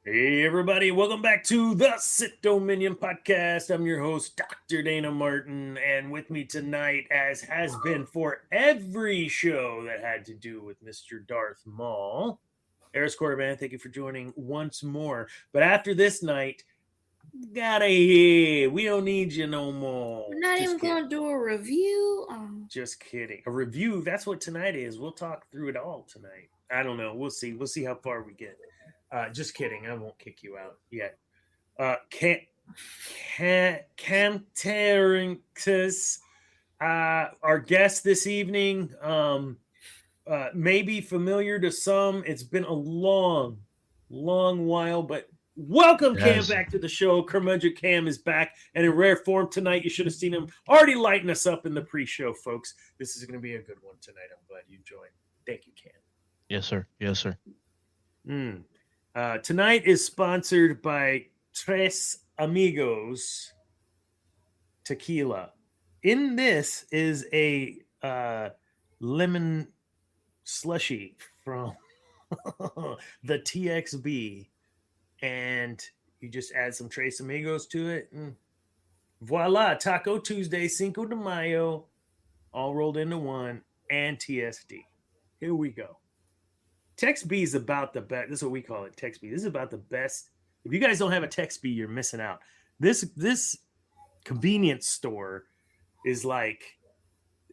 Hey, everybody, welcome back to the Sith Dominion podcast. I'm your host, Dr. Dana Martin, and with me tonight, as has been for every show that had to do with Mr. Darth Maul, Eris Corban, thank you for joining once more. But after this night, we don't need you no more. We're not even going to do a review. Just kidding. A review, that's what tonight is. We'll talk through it all tonight. I don't know. We'll see. We'll see how far we get. Just kidding. I won't kick you out yet. Cantarinkus, our guest this evening, may be familiar to some. It's been a long while, but welcome, Cam, back to the show. Curmudgeon Cam is back, and in rare form tonight. You should have seen him already lighting us up in the pre-show, folks. This is going to be a good one tonight. I'm glad you joined. Thank you, Cam. Yes, sir. Yes, sir. Tonight is sponsored by Tres Amigos Tequila. In this is a lemon slushy from the TXB, and you just add some Tres Amigos to it. Voila, Taco Tuesday, Cinco de Mayo, all rolled into one, and TSD. Here we go. Tex B is about the best. This is what we call it, Tex B. This is about the best. If you guys don't have a Tex B, you're missing out. This convenience store is like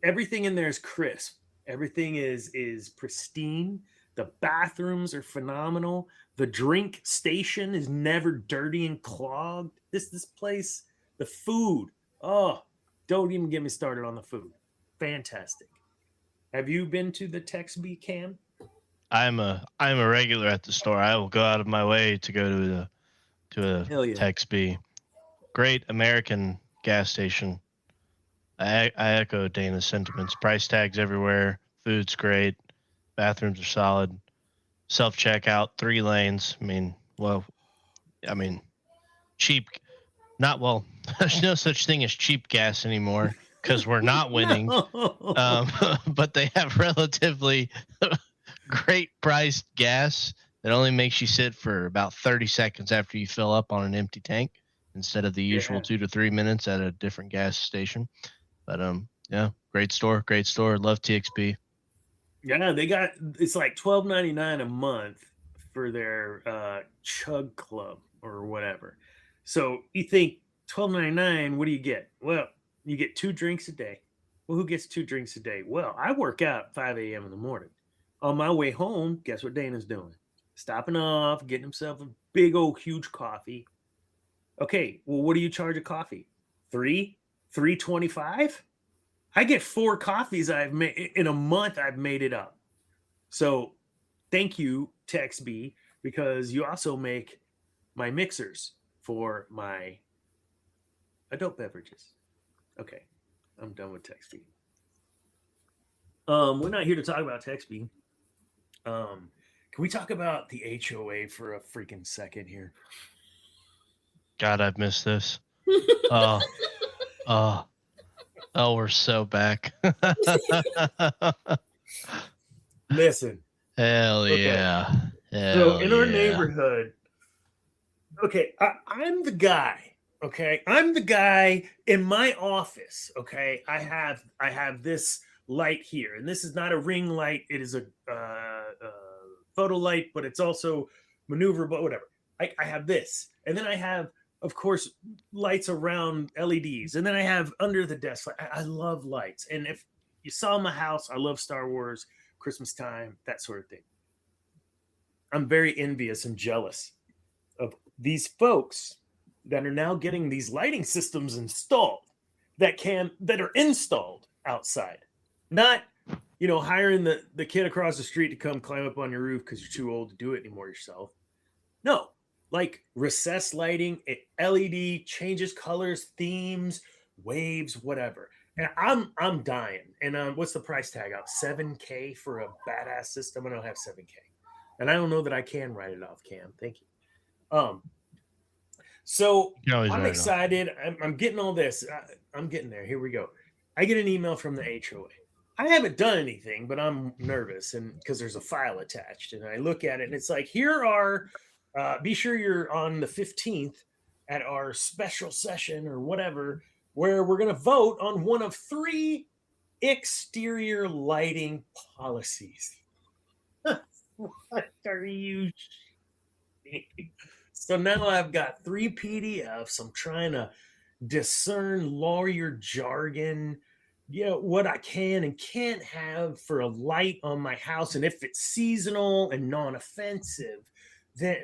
everything in there is crisp. Everything is pristine. The bathrooms are phenomenal. The drink station is never dirty and clogged. This place, the food. Oh, don't even get me started on the food. Fantastic. Have you been to the Tex B, Cam? I'm a regular at the store. I will go out of my way to go to a Tex B. Great American gas station. I echo Dana's sentiments. Price tags everywhere. Food's great. Bathrooms are solid. Self checkout, 3 lanes. Cheap. There's no such thing as cheap gas anymore because we're not winning. No. But they have relatively great priced gas that only makes you sit for about 30 seconds after you fill up on an empty tank instead of the usual 2 to 3 minutes at a different gas station. But great store. Love TXP. Yeah, it's like $12.99 a month for their Chug Club or whatever. So you think $12.99, what do you get? Well, you get 2 drinks a day. Well, who gets 2 drinks a day? Well, I work out at 5 a.m. in the morning. On my way home, guess what Dana's doing? Stopping off, getting himself a big old huge coffee. Okay, well, what do you charge a coffee? $3.25? I get 4 coffees I've made in a month. I've made it up. So thank you, Tex B, because you also make my mixers for my adult beverages. Okay, I'm done with Tex B. We're not here to talk about Tex B. Can we talk about the HOA for a freaking second here? God, I've missed this. We're so back. Listen. Hell yeah. So in our neighborhood, okay, I'm the guy. Okay, I'm the guy in my office. Okay, I have this light here, and this is not a ring light. It is a photo light, but it's also maneuverable. Whatever. I have this, and then I have, of course, lights around LEDs, and then I have under the desk. I love lights, and if you saw my house, I love Star Wars, Christmas time, that sort of thing. I'm very envious and jealous of these folks that are now getting these lighting systems installed that are installed outside, not hiring the kid across the street to come climb up on your roof because you're too old to do it anymore yourself. No, like recessed lighting, LED changes colors, themes, waves, whatever. And I'm dying. And what's the price tag out? $7K for a badass system. I don't have $7K, and I don't know that I can write it off. Cam, thank you. So I'm excited. I'm getting all this. I'm getting there. Here we go. I get an email from the HOA. I haven't done anything, but I'm nervous, and because there's a file attached, and I look at it, and it's like, here are Be sure you're on the 15th at our special session or whatever, where we're going to vote on one of 3 exterior lighting policies. What are you? So now I've got 3 PDFs. I'm trying to discern lawyer jargon, what I can and can't have for a light on my house, and if it's seasonal and non-offensive, then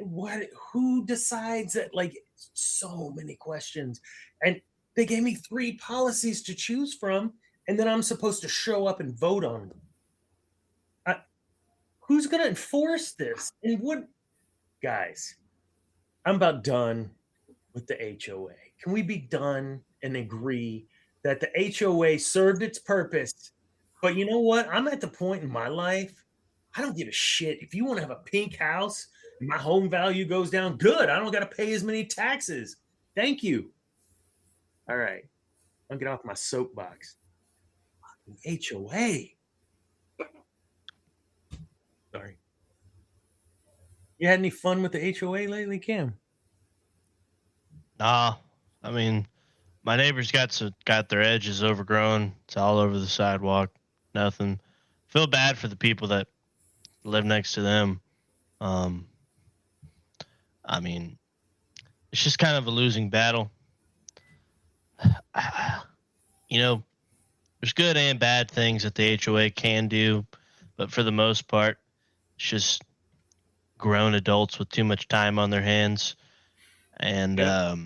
who decides that? Like, so many questions, and they gave me 3 policies to choose from, and then I'm supposed to show up and vote on them. Who's going to enforce this? And what, guys? I'm about done with the HOA. Can we be done and agree that the HOA served its purpose? But you know what? I'm at the point in my life, I don't give a shit. If you want to have a pink house and my home value goes down, good. I don't got to pay as many taxes. Thank you. All right. I'll get off my soapbox. HOA. Sorry. You had any fun with the HOA lately, Cam? Nah, I mean, my neighbors got their edges overgrown. It's all over the sidewalk. Nothing. Feel bad for the people that live next to them. I mean, it's just kind of a losing battle. You know, there's good and bad things that the HOA can do, but for the most part, it's just grown adults with too much time on their hands. And it's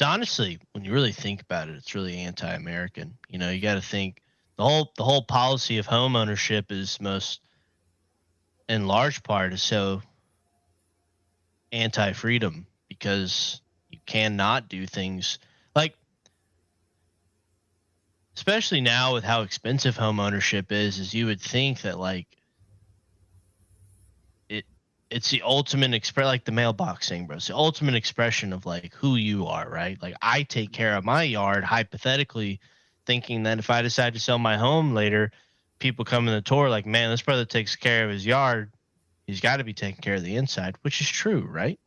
honestly, when you really think about it, it's really anti-American. You know, you got to think the whole policy of home ownership is in large part, is so anti-freedom because you cannot do things like, especially now with how expensive home ownership is you would think that like it's the ultimate like the mailbox thing, bro. It's the ultimate expression of like who you are, right? Like I take care of my yard, hypothetically, thinking that if I decide to sell my home later, people come in the door like, man, this brother takes care of his yard. He's got to be taking care of the inside, which is true, right?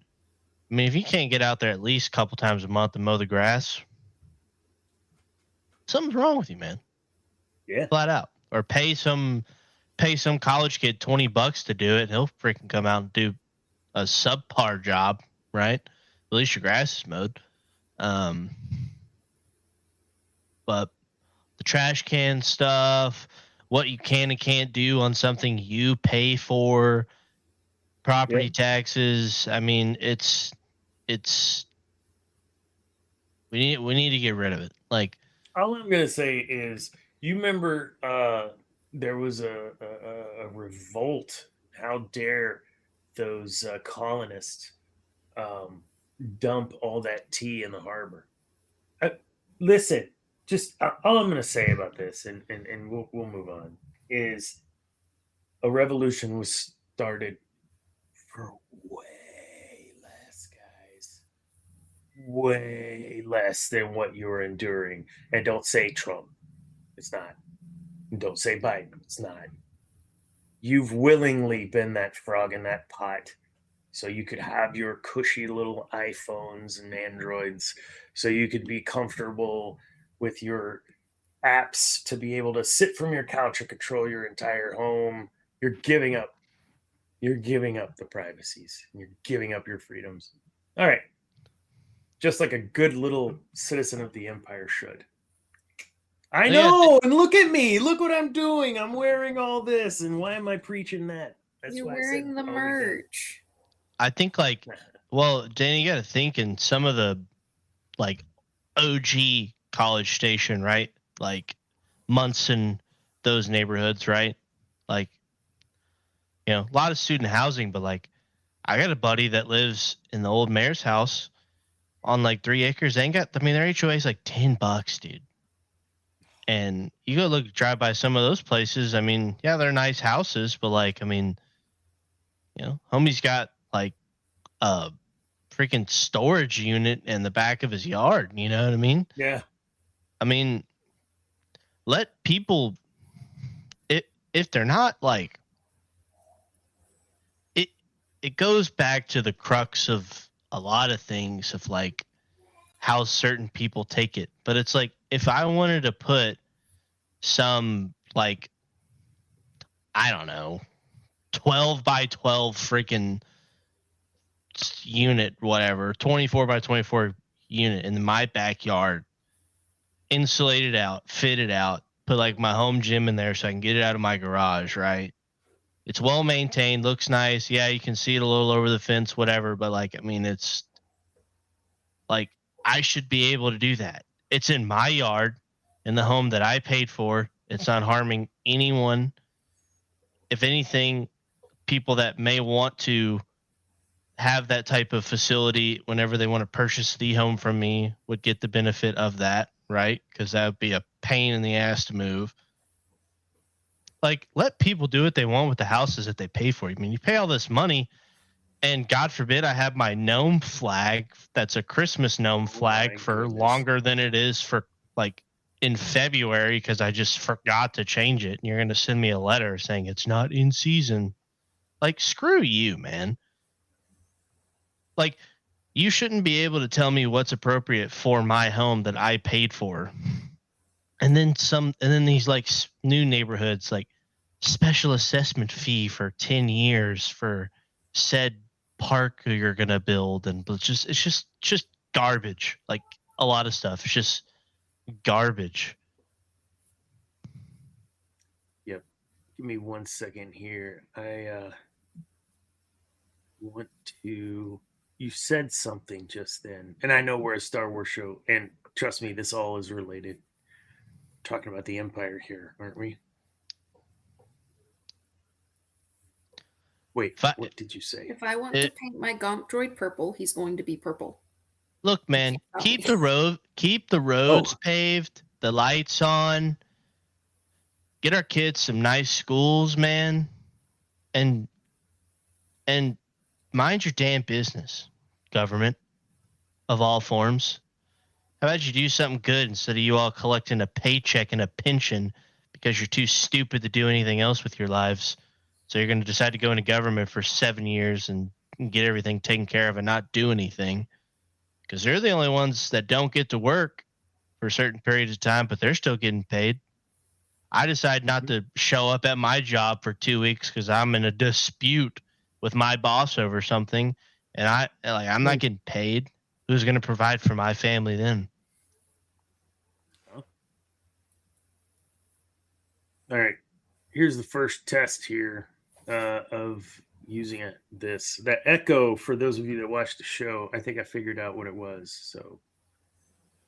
I mean, if you can't get out there at least a couple times a month and mow the grass, something's wrong with you, man. Yeah. Flat out. Or pay some college kid $20 to do it. He'll freaking come out and do a subpar job, right? At least your grass is mowed. But the trash can stuff, what you can and can't do on something you pay for, property taxes. I mean, it's we need to get rid of it. Like, all I'm gonna say is, you remember there was a revolt. How dare those colonists dump all that tea in the harbor? Listen, just all I'm going to say about this, and we'll move on, is a revolution was started for way less, guys, way less than what you're enduring. And don't say Trump, it's not. Don't say Biden, it's not. You've willingly been that frog in that pot so you could have your cushy little iPhones and Androids, so you could be comfortable with your apps to be able to sit from your couch and control your entire home. You're giving up the privacies. You're giving up your freedoms. All right. Just like a good little citizen of the empire should. I know, and look at me. Look what I'm doing. I'm wearing all this, and why am I preaching that? That's You're wearing the merch. I think, like, well, Danny, you got to think in some of the, like, OG College Station, right? Like, Munson, those neighborhoods, right? Like, you know, a lot of student housing, but, like, I got a buddy that lives in the old mayor's house on, like, 3 acres. They ain't got, I mean, their HOA is, like, $10, dude. And you go drive by some of those places. I mean, yeah, they're nice houses, but, like, I mean, you know, homie's got, like, a freaking storage unit in the back of his yard. You know what I mean? Yeah. I mean, let people, if they're not like, it goes back to the crux of a lot of things of like how certain people take it. But it's like if I wanted to put some like I don't know 12 by 12 freaking unit, whatever, 24 by 24 unit in my backyard, insulated out, fitted out, put like my home gym in there so I can get it out of my garage, right? It's well maintained, looks nice. Yeah, you can see it a little over the fence, whatever. But like, I mean, it's like I should be able to do that. It's in my yard, in the home that I paid for. It's not harming anyone. If anything, people that may want to have that type of facility whenever they want to purchase the home from me would get the benefit of that, right? Because that would be a pain in the ass to move. Like, let people do what they want with the houses that they pay for. I mean, you pay all this money, and God forbid I have my gnome flag that's a Christmas gnome flag for longer than it is for, like, in February because I just forgot to change it. And you're going to send me a letter saying it's not in season. Like, screw you, man. Like, you shouldn't be able to tell me what's appropriate for my home that I paid for. And then these like new neighborhoods, like special assessment fee for 10 years for said park you're going to build. And it's just garbage. Like a lot of stuff. It's just garbage. Yep. Give me 1 second here. I want to... You said something just then, and I know we're a Star Wars show, and trust me, this all is related. Talking about the Empire here, aren't we? Wait, what did you say? If I want to paint my Gomp droid purple, he's going to be purple. Look, man, keep the roads paved, the lights on. Get our kids some nice schools, man, and mind your damn business, government of all forms. How about you do something good instead of you all collecting a paycheck and a pension because you're too stupid to do anything else with your lives? So you're going to decide to go into government for 7 years and get everything taken care of and not do anything because they're the only ones that don't get to work for certain periods of time, but they're still getting paid. I decide not to show up at my job for 2 weeks because I'm in a dispute with my boss over something, and I'm not getting paid. Who's going to provide for my family then? All right. Here's the first test here of using this. That echo, for those of you that watched the show, I think I figured out what it was. So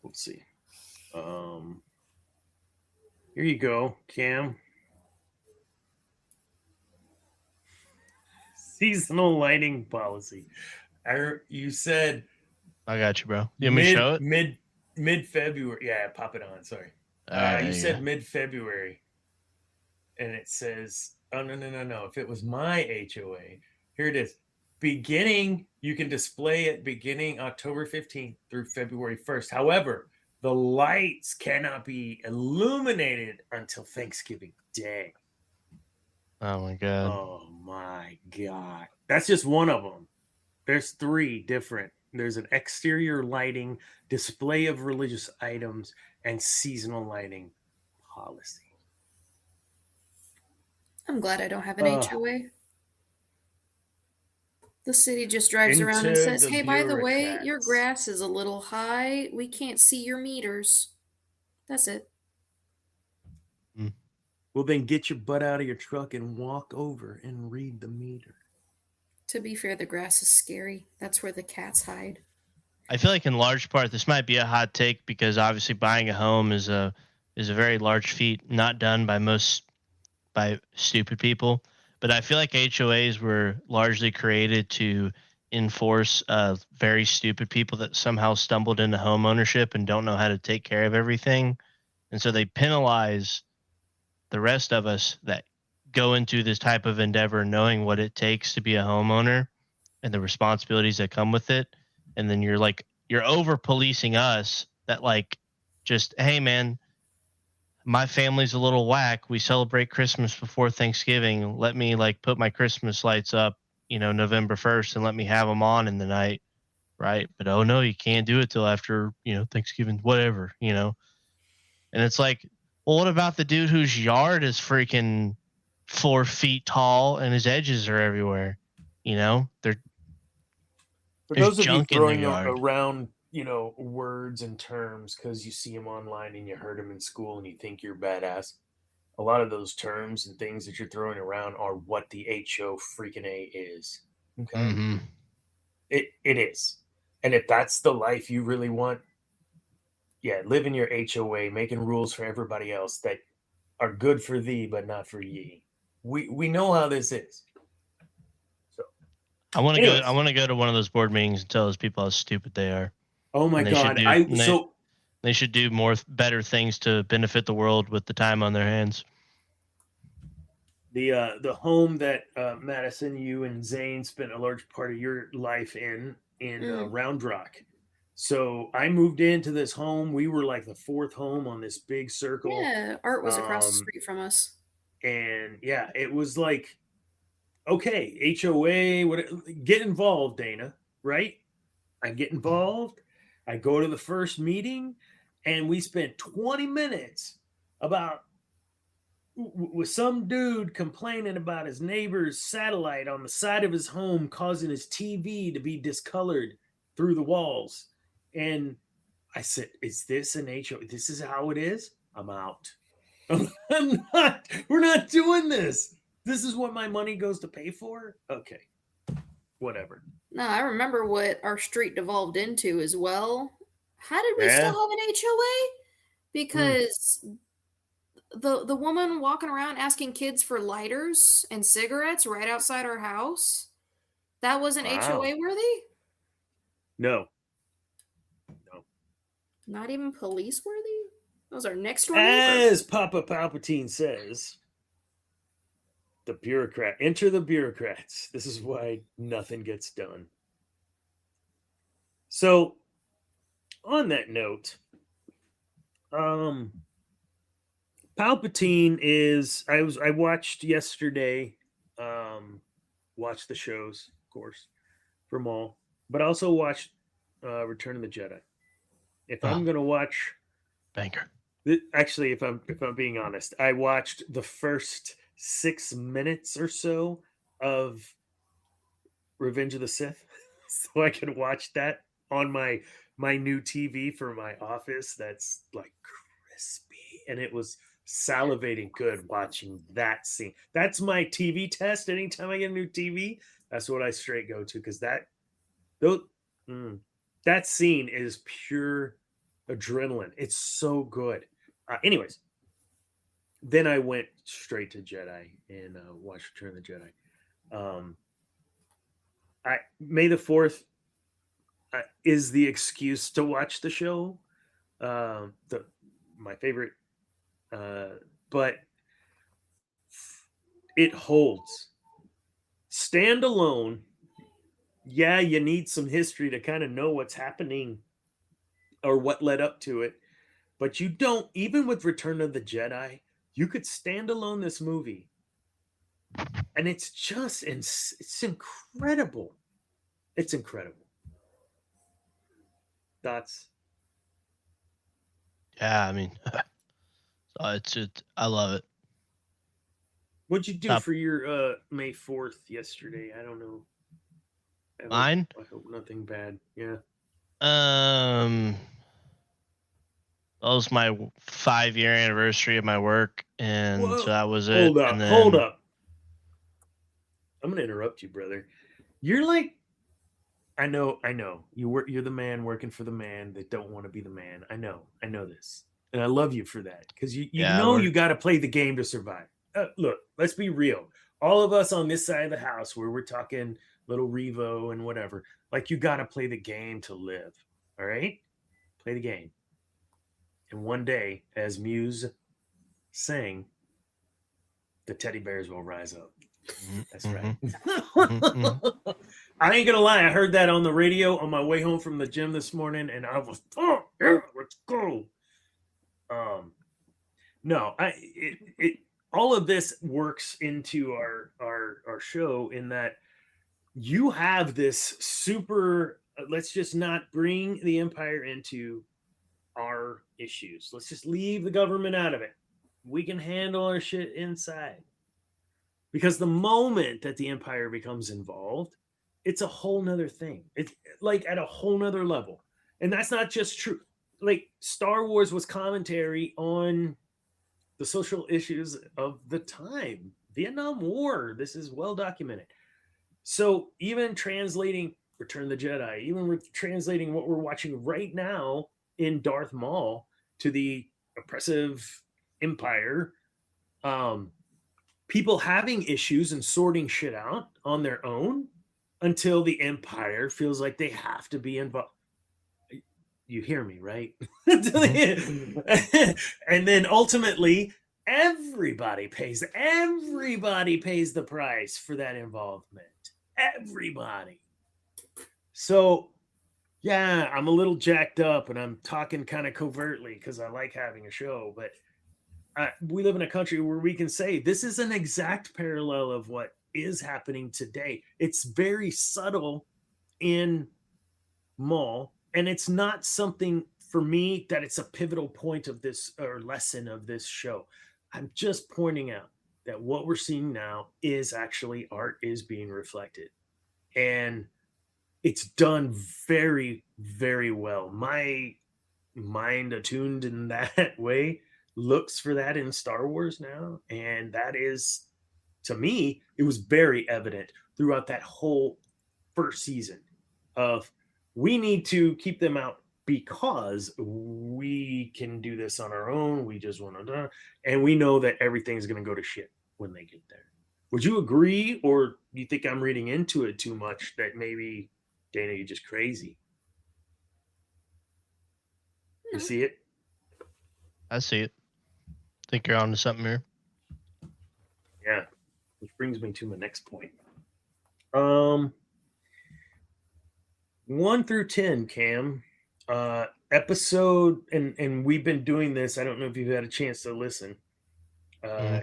we'll see. Here you go, Cam. Seasonal lighting policy. You said... I got you, bro. You want me to show it? Mid-February. Yeah, pop it on. Sorry. You said mid-February. And it says, oh, no. If it was my HOA, here it is. You can display it beginning October 15th through February 1st. However, the lights cannot be illuminated until Thanksgiving Day. Oh, my God. Oh, my God. That's just one of them. There's 3 different. There's an exterior lighting, display of religious items, and seasonal lighting policy. I'm glad I don't have an HOA. The city just drives around and says, hey, by the way, your grass is a little high. We can't see your meters. That's it. Well, then get your butt out of your truck and walk over and read the meter. To be fair, the grass is scary. That's where the cats hide. I feel like in large part, this might be a hot take because obviously buying a home is a very large feat, not done by stupid people. But I feel like HOAs were largely created to enforce very stupid people that somehow stumbled into home ownership and don't know how to take care of everything. And so they penalize the rest of us that go into this type of endeavor knowing what it takes to be a homeowner and the responsibilities that come with it. And then you're over policing us that like, just, hey man, my family's a little whack. We celebrate Christmas before Thanksgiving. Let me like put my Christmas lights up, November 1st and let me have them on in the night, right? But oh no, you can't do it till after Thanksgiving, whatever. And it's like, well, what about the dude whose yard is freaking 4 feet tall and his edges are everywhere? There's For those of you junk in their throwing yard. around, words and terms because you see them online and you heard them in school and you think you're badass, a lot of those terms and things that you're throwing around are what the HO freaking A is. Okay. Mm-hmm. It is. And if that's the life you really want, yeah, live in your HOA, making rules for everybody else that are good for thee, but not for ye. We know how this is. So I want to go. I want to go to one of those board meetings and tell those people how stupid they are. Oh my God! They should do better things to benefit the world with the time on their hands. The home that Madison, you and Zane spent a large part of your life in Round Rock. So I moved into this home. We were like the 4th home on this big circle. Yeah, Art was across the street from us. And yeah, it was like, okay, HOA, get involved, Dana, right? I get involved. I go to the first meeting, and we spent 20 minutes with some dude complaining about his neighbor's satellite on the side of his home causing his TV to be discolored through the walls. And I said, is this an HOA? This is how it is? I'm out. We're not doing this. This is what my money goes to pay for? Okay. Whatever. No, I remember what our street devolved into as well. How did we still have an HOA? Because the woman walking around asking kids for lighters and cigarettes right outside our house, that wasn't HOA worthy? No. Not even police worthy? Those are next door neighbors. As neighbors. Papa Palpatine says, enter the bureaucrats. This is why nothing gets done. So, on that note, Palpatine is. I watched yesterday. Watched the shows, of course, for Maul, but I also watched Return of the Jedi. If I'm gonna watch, banker. Actually, if I'm being honest, I watched the first 6 minutes or so of Revenge of the Sith, so I could watch that on my new TV for my office. That's like crispy, and it was salivating good watching that scene. That's my TV test. Anytime I get a new TV, that's what I straight go to, because that scene is pure adrenaline. It's so good. Anyways, then I went straight to Jedi and watched Return of the Jedi. May the 4th is the excuse to watch the show. My favorite, but it holds. Standalone, yeah, you need some history to kind of know what's happening or what led up to it. But you don't, even with Return of the Jedi, you could stand alone this movie. And it's incredible. It's incredible. Thoughts? Yeah, I mean, I love it. What'd you do for your May 4th yesterday? I don't know. Mine? I hope nothing bad. Yeah. That was my 5-year anniversary of my work, and so that was it. Hold up. I'm gonna interrupt you, brother. You're like, I know. You're the man working for the man that don't want to be the man. I know this, and I love you for that, because you got to play the game to survive. Look, let's be real. All of us on this side of the house, where we're talking little Revo and whatever, like, you got to play the game to live. All right, play the game. And one day, as Muse sang, the teddy bears will rise up. That's right. I ain't gonna lie, I heard that on the radio on my way home from the gym this morning, and I was, oh yeah, let's go. No, all of this works into our show, in that you have this super, let's just not bring the Empire into our issues. Let's just leave the government out of it. We can handle our shit inside. Because the moment that the Empire becomes involved, it's a whole nother thing. It's like at a whole nother level. And that's not just truth. Like Star Wars was commentary on the social issues of the time. Vietnam War, this is well documented. So even translating Return of the Jedi, even translating what we're watching right now in Darth Maul to the oppressive Empire, people having issues and sorting shit out on their own until the Empire feels like they have to be involved. You hear me, right? And then ultimately, everybody pays the price for that involvement. Everybody. So yeah, I'm a little jacked up and I'm talking kind of covertly because I like having a show, but we live in a country where we can say this is an exact parallel of what is happening today. It's very subtle in Maul, and it's not something for me that it's a pivotal point of this or lesson of this show. I'm just pointing out that what we're seeing now is actually art is being reflected, and it's done very, very well. My mind attuned in that way looks for that in Star Wars now. And that is, to me, it was very evident throughout that whole first season of we need to keep them out because we can do this on our own. We just want to, and we know that everything's going to go to shit when they get there. Would you agree, or do you think I'm reading into it too much that maybe, Dana, you're just crazy? You see it? I see it. Think you're onto something here. Yeah. Which brings me to my next point. 1 through 10, Cam. Episode, and we've been doing this. I don't know if you've had a chance to listen.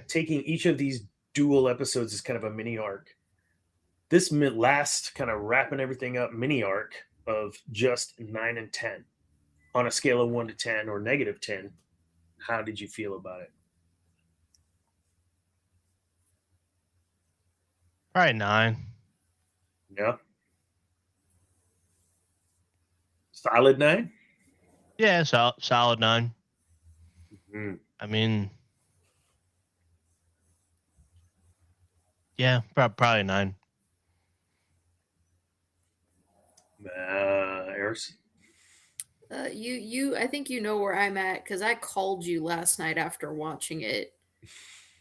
Taking each of these dual episodes is kind of a mini arc. This last kind of wrapping everything up mini arc of just 9 and 10 on a scale of 1 to 10 or negative 10. How did you feel about it? Probably 9. Yeah. Solid 9? Yeah, solid 9. Mm-hmm. I mean, yeah, probably 9. Eris? I think you know where I'm at because I called you last night after watching it.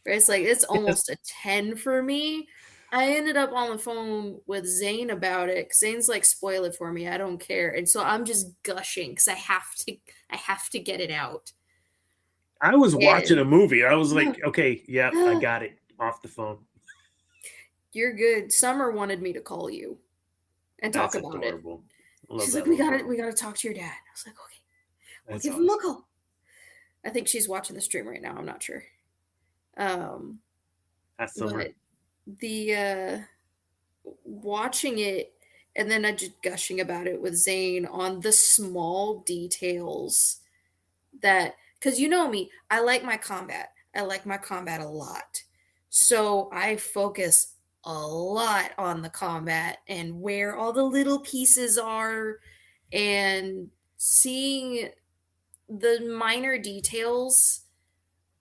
It's like it's almost a 10 for me. I ended up on the phone with Zane about it. Zane's like, spoil it for me. I don't care. And so I'm just gushing because I have to get it out. I was watching a movie. I was like, okay, yeah, I got it off the phone. You're good. Summer wanted me to call you and talk about adorable. it. She's like, we gotta talk to your dad. I was like, okay, we'll give him a call. I think she's watching the stream right now. I'm not sure. That's Summer. But the watching it and then I just gushing about it with Zane on the small details that, because you know me, I like my combat. I like my combat a lot. So I focus a lot on the combat and where all the little pieces are and seeing the minor details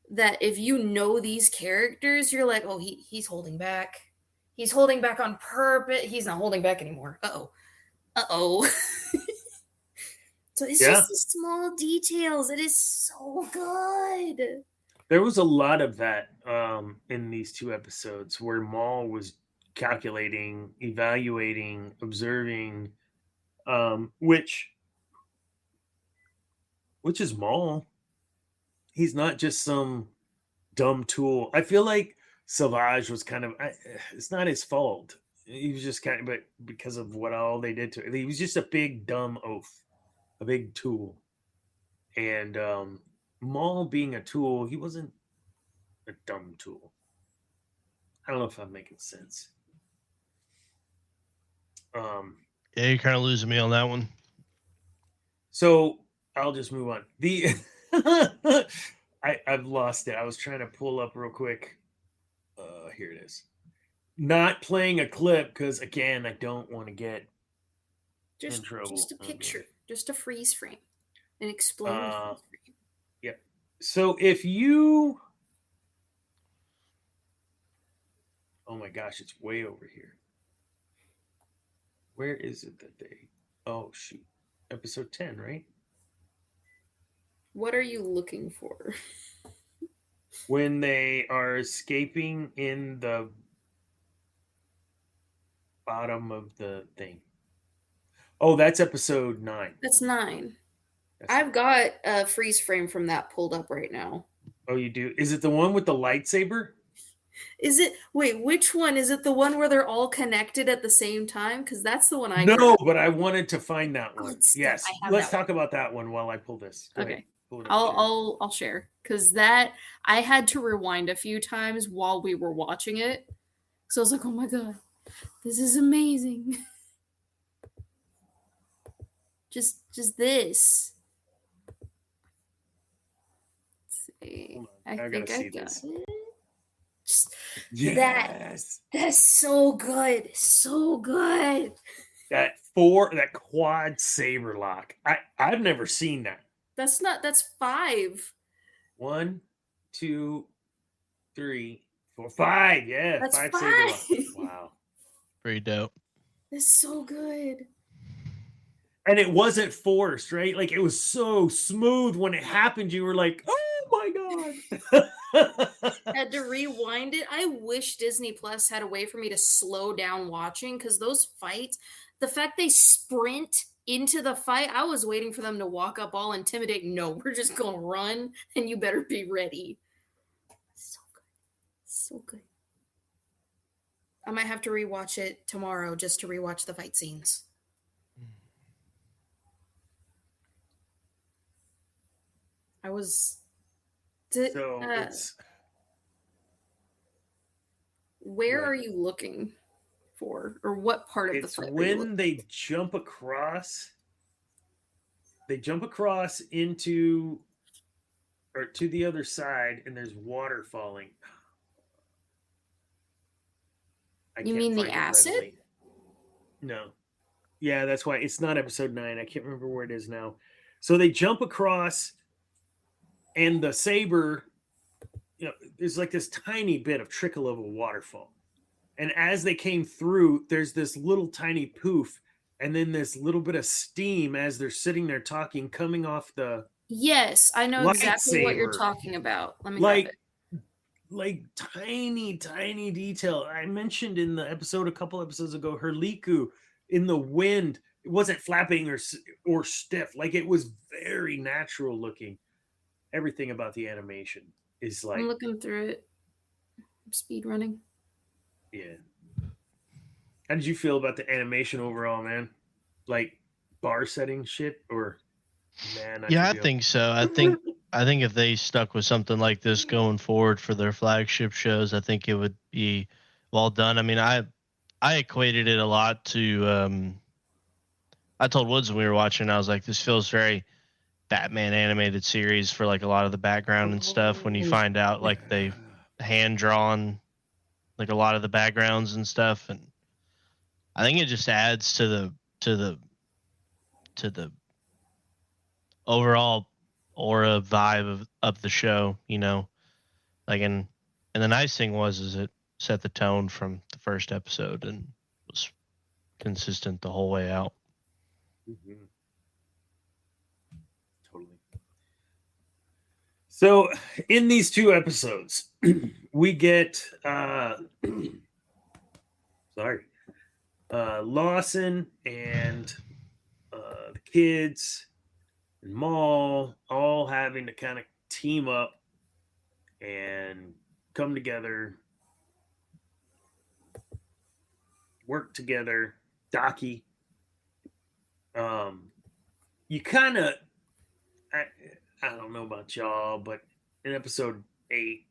that if you know these characters, you're like, oh, he's holding back. He's holding back on purpose. He's not holding back anymore. Uh-oh. So it's just the small details. It is so good. There was a lot of that in these 2 episodes where Maul was calculating, evaluating, observing, which is Maul. He's not just some dumb tool. I feel like Savage was kind of, it's not his fault. He was just kind of, but because of what all they did to him, he was just a big dumb oaf, a big tool. And Maul being a tool, he wasn't a dumb tool. I don't know if I'm making sense. Yeah, you're kind of losing me on that one. So I'll just move on. I've lost it. I was trying to pull up real quick. Here it is. Not playing a clip because again, I don't want to get in trouble. Just a picture, just a freeze frame, an exploding freeze frame. Yeah. So if you, oh my gosh, it's way over here. Where is it that they? Oh shoot, episode 10, right? What are you looking for? When they are escaping in the bottom of the thing. Oh, that's episode 9. That's 9. I've got a freeze frame from that pulled up right now. Oh, you do? Is it the one with the lightsaber? Is it? Wait, which one? Is it the one where they're all connected at the same time? Because that's the one I No, grabbed. but I wanted to find that one. Yes, let's talk about that one while I pull this. Go ahead. Pull it up, I'll share because that I had to rewind a few times while we were watching it. So I was like, oh my god, this is amazing. just this. Let's see. I think I got it. Yes. That's so good. So good. That quad saber lock. I've never seen that. That's 5. 1, 2, 3, 4, 5. Yeah, that's 5 5. saber locks. Wow. Pretty dope. That's so good. And it wasn't forced, right? Like it was so smooth when it happened. You were like, oh my god. Had to rewind it. I wish Disney Plus had a way for me to slow down watching because those fights, the fact they sprint into the fight, I was waiting for them to walk up all intimidating. No, we're just gonna run and you better be ready. So good. So good. I might have to rewatch it tomorrow just to rewatch the fight scenes. I was where are you looking for, or what part of the fight? When they jump across into or to the other side, and there's water falling. You mean the acid? No. Yeah, that's why it's not episode 9. I can't remember where it is now. So they jump across, and the saber, there's like this tiny bit of trickle of a waterfall. And as they came through, there's this little tiny poof, and then this little bit of steam as they're sitting there talking, coming off the. Yes, I know exactly what you're talking about. Let me grab it. Like tiny detail. I mentioned in the episode a couple episodes ago, her Liku in the wind, it wasn't flapping or stiff. Like it was very natural looking. Everything about the animation is like. I'm looking through it. I'm speed running. Yeah. How did you feel about the animation overall, man? Like bar setting shit, or man? I think so. I think if they stuck with something like this going forward for their flagship shows, I think it would be well done. I mean, I equated it a lot to. I told Woods when we were watching, I was like, this feels very Batman animated series for like a lot of the background and stuff. When you find out like they hand drawn like a lot of the backgrounds and stuff, and I think it just adds to the overall aura vibe of the show, like and the nice thing is it set the tone from the first episode and was consistent the whole way out. Mm-hmm. Totally. So in these 2 episodes, we get Lawson and the kids and Maul all having to kind of team up and come together, work together. Docky, you kind of, I don't know about y'all, but in episode 8,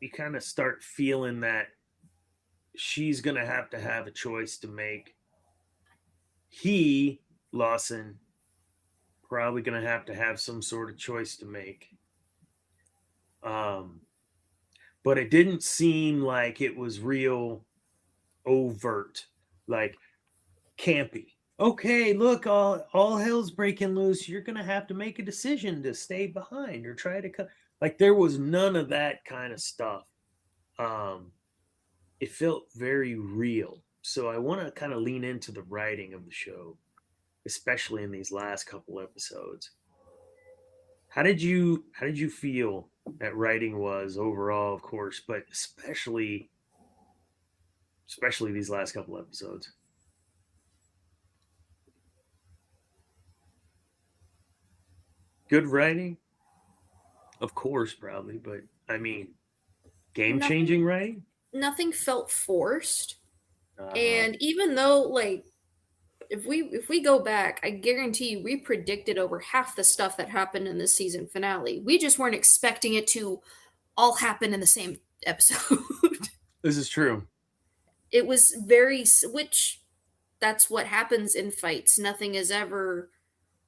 you kind of start feeling that she's going to have a choice to make Lawson, probably going to have some sort of choice to make. But it didn't seem like it was real overt, like campy. Okay, look, all hell's breaking loose. You're going to have to make a decision to stay behind or try to come. Like there was none of that kind of stuff. It felt very real. So I want to kind of lean into the writing of the show, especially in these last couple episodes. How did you feel that writing was overall, of course, but especially these last couple episodes? Good writing? Of course, probably, but I mean, game-changing writing? Nothing felt forced. And even though, like, if we go back, I guarantee you we predicted over half the stuff that happened in the season finale. We just weren't expecting it to all happen in the same episode. This is true. It was very, which that's what happens in fights. Nothing is ever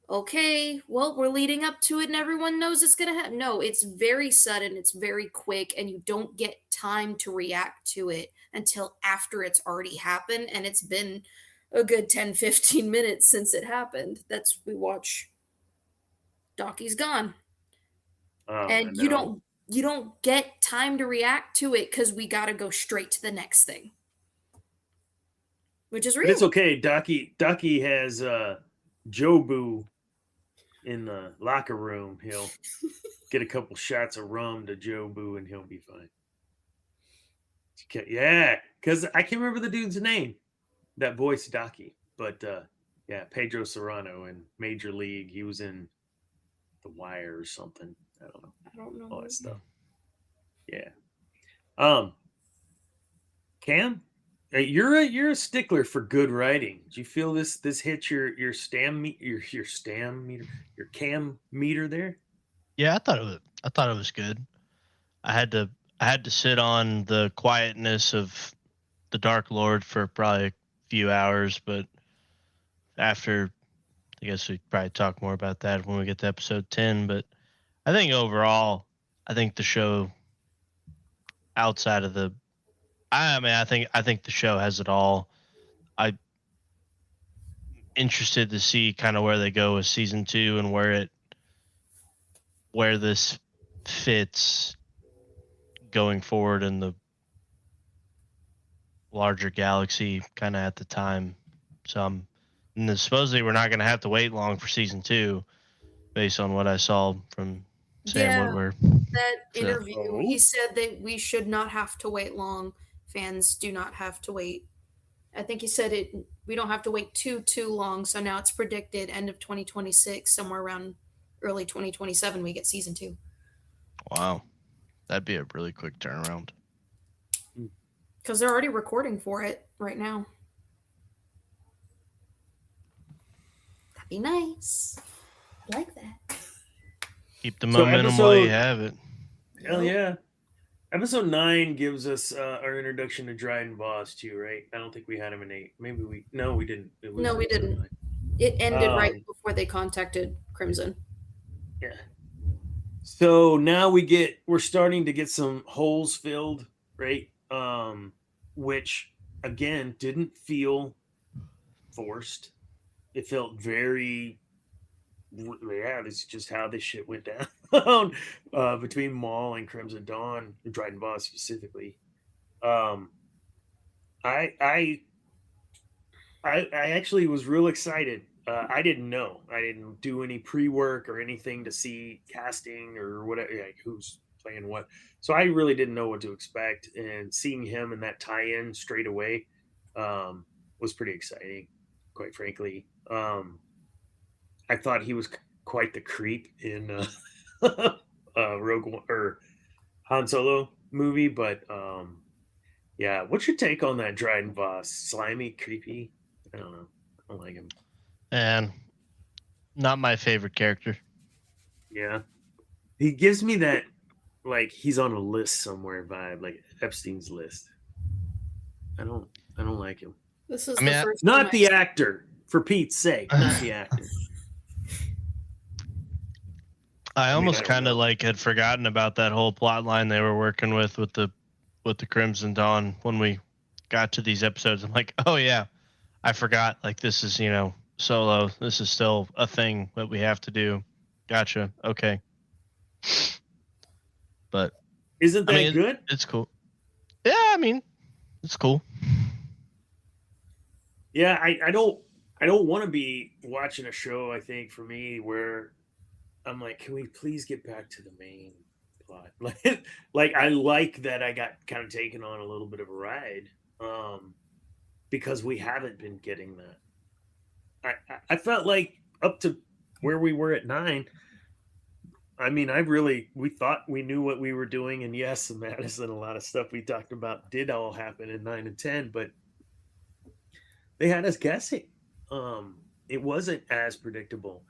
okay, well, we're leading up to it and everyone knows it's going to happen. No, it's very sudden, it's very quick, and you don't get time to react to it until after it's already happened, and it's been a good 10-15 minutes since it happened. That's we watch Docky's gone. And you don't get time to react to it because we got to go straight to the next thing, which is real. But it's okay. Docky has Jobu in the locker room. He'll get a couple shots of rum to Jobu and he'll be fine. Yeah, because I can't remember the dude's name that voiced Docky, but yeah, Pedro Serrano in Major League. He was in The Wire or something. I don't know all that stuff. Yeah. Cam, you're a stickler for good writing. Do you feel this hits your cam meter there? Yeah, I thought it was good. I had to sit on the quietness of the Dark Lord for probably a few hours, but after, I guess we probably talk more about that when we get to episode 10. But I think overall, I think the show, outside of the, I think the show has it all. I'm interested to see kind of where they go with season 2 and where this fits going forward in the larger galaxy kind of at the time. So supposedly we're not going to have to wait long for season 2 based on what I saw from Sam Witwer. That interview, he said that we should not have to wait long. Fans do not have to wait. I think he said we don't have to wait too long. So now it's predicted end of 2026, somewhere around early 2027 we get season 2. Wow. That'd be a really quick turnaround. Because they're already recording for it right now. That'd be nice. I like that. Keep the momentum while you have it. Hell yeah. Episode 9 gives us our introduction to Dryden Voss too, right? I don't think we had him in 8. Maybe we didn't. No, we didn't. 9. It ended right before they contacted Crimson. Yeah. So now we're starting to get some holes filled, right? Which again didn't feel forced. It felt very, yeah, this is just how this shit went down between Maul and Crimson Dawn, Dryden Voss specifically. I actually was real excited. I didn't know. I didn't do any pre-work or anything to see casting or whatever, like who's playing what. So I really didn't know what to expect. And seeing him in that tie-in straight away was pretty exciting, quite frankly. I thought he was quite the creep in Rogue One or Han Solo movie, but yeah. What's your take on that Dryden Voss? Slimy, creepy? I don't know. I don't like him. And not my favorite character. Yeah. He gives me that, like, he's on a list somewhere vibe, like Epstein's list. I don't like him. This is not the actor. for Pete's sake, not the actor. I almost I don't kind of know. like had forgotten about that whole plot line they were working with the Crimson Dawn when we got to these episodes. I'm like, oh yeah, I forgot. Like this is, you know, Solo. This is still a thing that we have to do. Gotcha. Okay. But Isn't that I mean, good? it's cool. Yeah, I mean, it's cool. Yeah, I don't want to be watching a show, I think, for me, where I'm like, can we please get back to the main plot? Like I like that I got kind of taken on a little bit of a ride, because we haven't been getting that. I felt like up to where we were at 9. I mean, we thought we knew what we were doing, and yes, Madison, a lot of stuff we talked about did all happen in 9 and 10, but they had us guessing. It wasn't as predictable,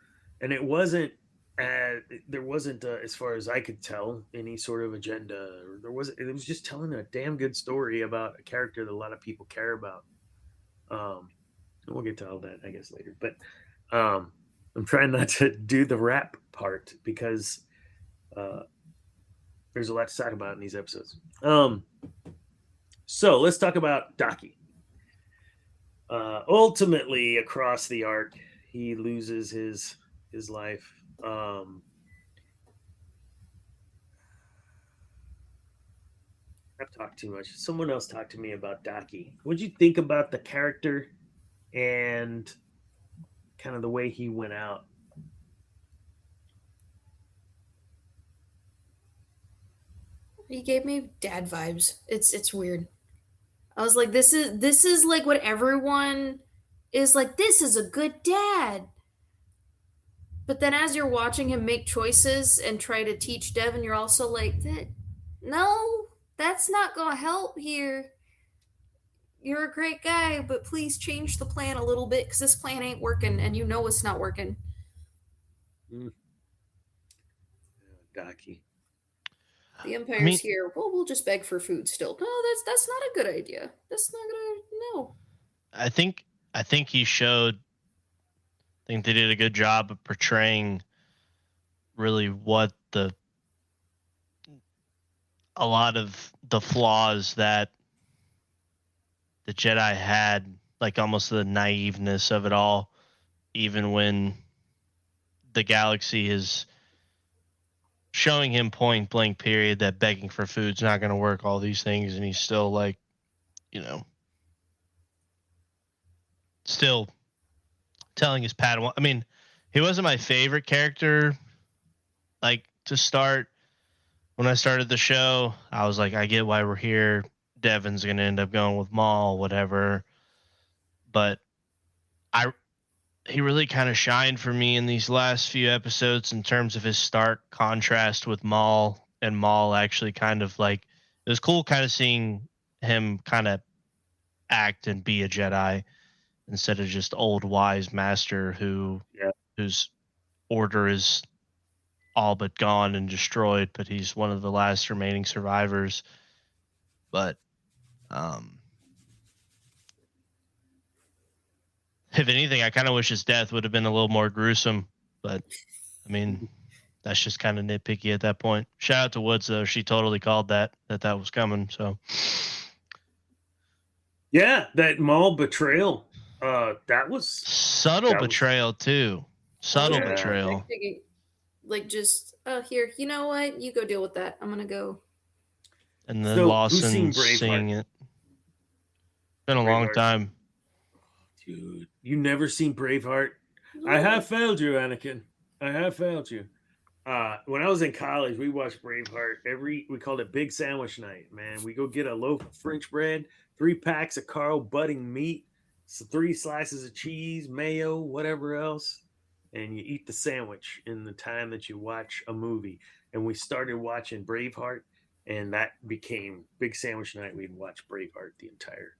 and it wasn't there wasn't, as far as I could tell, any sort of agenda. It was just telling a damn good story about a character that a lot of people care about. And we'll get to all that, I guess, later. But I'm trying not to do the rap part because there's a lot to talk about in these episodes. So let's talk about Daki. Ultimately, across the arc, he loses his life. I've talked too much. Someone else talked to me about Daki. What'd you think about the character and kind of the way he went out? He gave me dad vibes. It's weird. I was like, this is like what everyone is like, this is a good dad. But then as you're watching him make choices and try to teach Devin, you're also like, no, that's not gonna help here. You're a great guy, but please change the plan a little bit because this plan ain't working and you know it's not working. Daki. The Empire's here. Well, we'll just beg for food still. No, that's not a good idea. That's not gonna no. I think he showed. I think they did a good job of portraying really what a lot of the flaws that the Jedi had, like almost the naiveness of it all, even when the galaxy is showing him point blank period that begging for food's not going to work, all these things, and he's still like, you know, still telling his Padawan. I mean, he wasn't my favorite character, like, to start. When I started the show, I was like, I get why we're here. Devin's going to end up going with Maul, whatever. But he really kind of shined for me in these last few episodes in terms of his stark contrast with Maul, and Maul actually kind of like, it was cool kind of seeing him kind of act and be a Jedi instead of just old wise master whose order is all but gone and destroyed, but he's one of the last remaining survivors. But if anything, I kind of wish his death would have been a little more gruesome, but I mean, that's just kind of nitpicky at that point. Shout out to Woods though. She totally called that was coming. So yeah, that Maul betrayal, that was subtle betrayal too. Subtle betrayal. Like just, oh, here, you know what? You go deal with that. I'm gonna go. And then Lawson seeing it. Been a long time. Dude, you never seen Braveheart? No. I have failed you, Anakin. I have failed you. When I was in college, we watched Braveheart we called it Big Sandwich Night, man. We go get a loaf of French bread, 3 packs of Carl budding meat, 3 slices of cheese, mayo, whatever else, and you eat the sandwich in the time that you watch a movie. And we started watching Braveheart, and that became Big Sandwich Night. We'd watch Braveheart the entire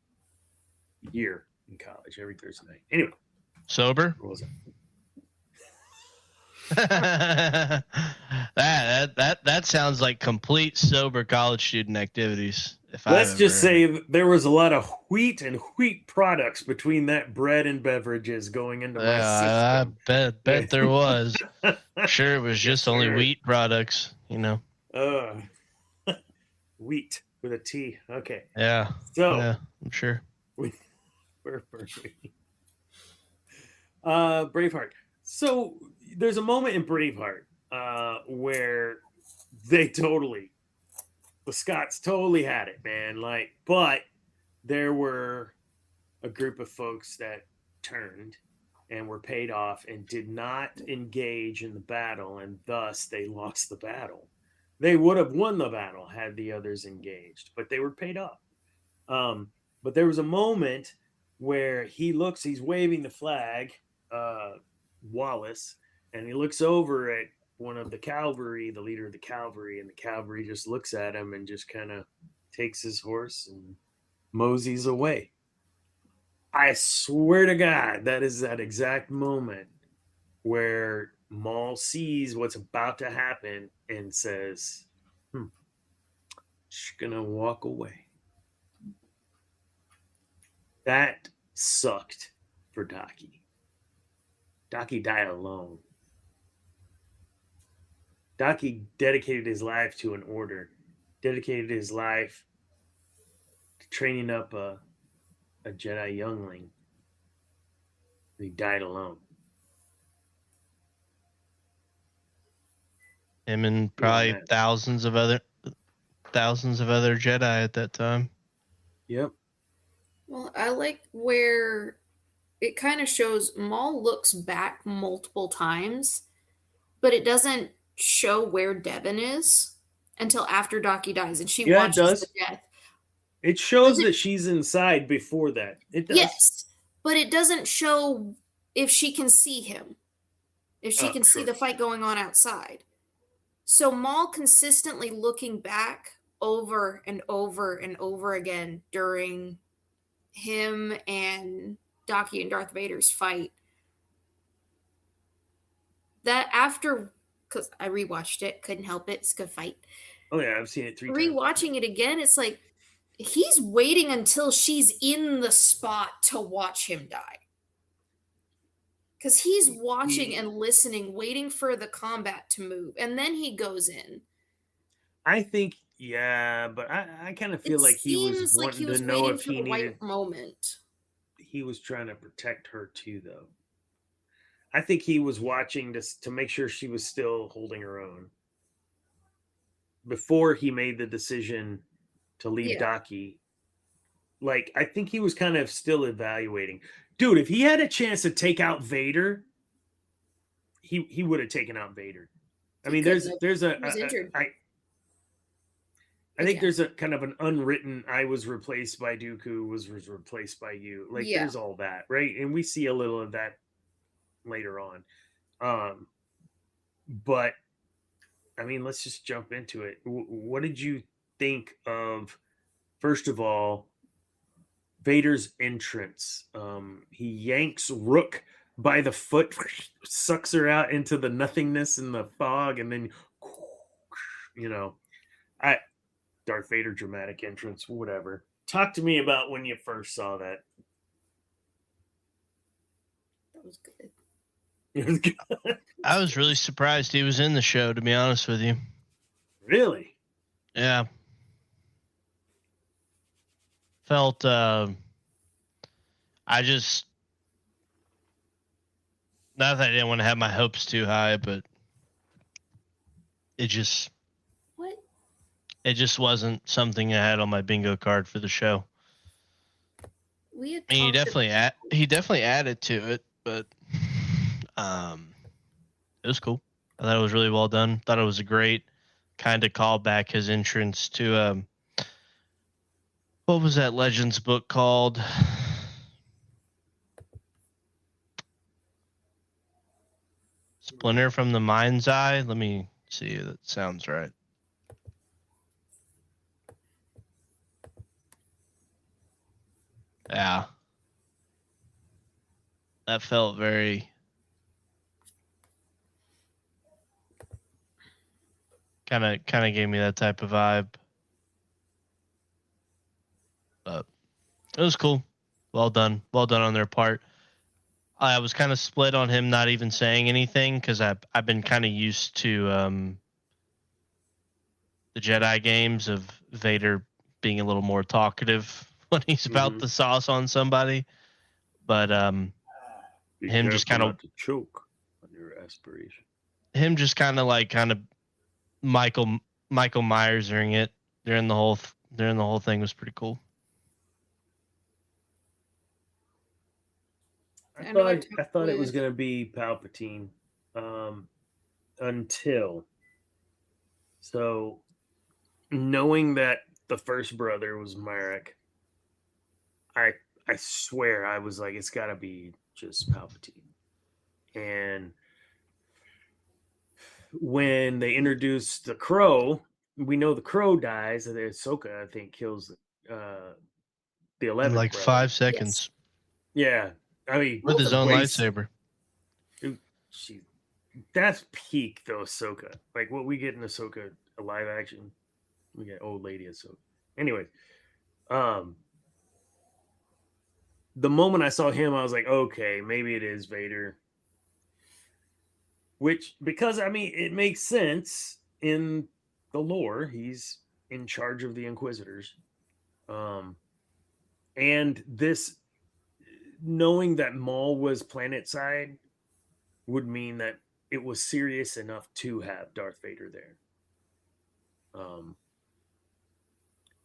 year in college, every Thursday night. Anyway. Sober? What was it? that sounds like complete sober college student activities. Let's just say there was a lot of wheat and wheat products between that bread and beverages going into my system. I bet there was. Sure, it was just only wheat products, you know. Wheat with a T. Okay. Yeah. So yeah, I'm sure. Braveheart. So there's a moment in Braveheart where the Scots totally had it, man. Like, but there were a group of folks that turned and were paid off and did not engage in the battle, and thus they lost the battle. They would have won the battle had the others engaged, but they were paid off. But there was a moment where he's waving the flag, Wallace, and he looks over at one of the cavalry, the leader of the cavalry, and the cavalry just looks at him and just kind of takes his horse and moseys away. I swear to God, that is that exact moment where Maul sees what's about to happen and says, she's gonna walk away. That sucked for Daki. Daki died alone. Daki dedicated his life to an order, dedicated his life to training up a Jedi youngling. He died alone. Him and probably thousands of other Jedi at that time. Yep. Well, I like where it kind of shows Maul looks back multiple times, but it doesn't show where Devin is until after Daki dies, and she watches the death. It shows that she's inside before that. It does. Yes, but it doesn't show if she can see him, if she can see the fight going on outside. So Maul consistently looking back over and over and over again during him and Daki and Darth Vader's fight. That after, because I rewatched it, couldn't help it. It's a good fight. Oh yeah, I've seen it 3 times. Rewatching it again, it's like he's waiting until she's in the spot to watch him die. Because he's watching and listening, waiting for the combat to move, and then he goes in. I think, yeah, but I kind of feel like he was wanting to know if he needed right moment. He was trying to protect her too, though. I think he was watching to make sure she was still holding her own before he made the decision to leave Daki. Like, I think he was kind of still evaluating. Dude, if he had a chance to take out Vader, he would have taken out Vader. I mean, there's I think there's a kind of an unwritten "I was replaced by Dooku, was replaced by you." Like, there's all that, right? And we see a little of that later on. But I mean, let's just jump into it. What did you think of, first of all, Vader's entrance? He yanks Rook by the foot, sucks her out into the nothingness and the fog, and then, Darth Vader dramatic entrance, whatever. Talk to me about when you first saw that. That was good. It was good. I was really surprised he was in the show, to be honest with you. Really? Yeah. Felt, not that I didn't want to have my hopes too high, but it just wasn't something I had on my bingo card for the show. He definitely added to it, but it was cool. I thought it was really well done. Thought it was a great kind of callback, his entrance to what was that Legends book called? Splinter from the Mind's Eye. Let me see if that sounds right. Yeah. That felt very kind of gave me that type of vibe. But it was cool. Well done on their part. I was kind of split on him not even saying anything because I've been kind of used to the Jedi games of Vader being a little more talkative when he's about the sauce on somebody. But him just kind of to choke on your aspiration. Him just kind of Michael Myers during it during the whole thing was pretty cool. I thought it was gonna be Palpatine until knowing that the first brother was Marek, I swear I was like, it's gotta be just Palpatine. And when they introduced the Crow, we know the Crow dies, and Ahsoka, I think, kills the 11th in like brother. 5 seconds. Yes. Yeah, I mean, with his own lightsaber. That's peak though, Ahsoka. Like what we get in Ahsoka, a live action, we get old lady Ahsoka. Anyway, the moment I saw him, I was like, okay, maybe it is Vader. Because I mean, it makes sense in the lore. He's in charge of the Inquisitors, and this. Knowing that Maul was planet side would mean that it was serious enough to have Darth Vader there.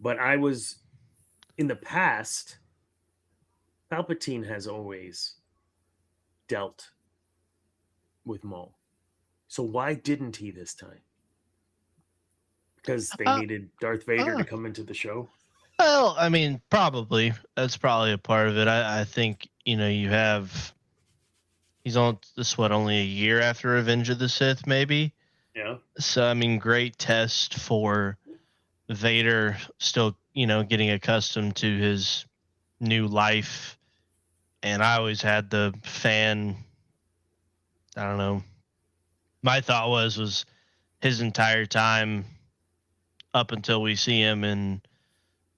But I was in the past, Palpatine has always dealt with Maul. So why didn't he this time? Because they needed Darth Vader to come into the show? Well, I mean, probably. That's probably a part of it. I think, you have... He's on this, only a year after Revenge of the Sith, maybe? Yeah. So, I mean, great test for Vader still, getting accustomed to his new life. And I always had the fan... I don't know. My thought was his entire time up until we see him in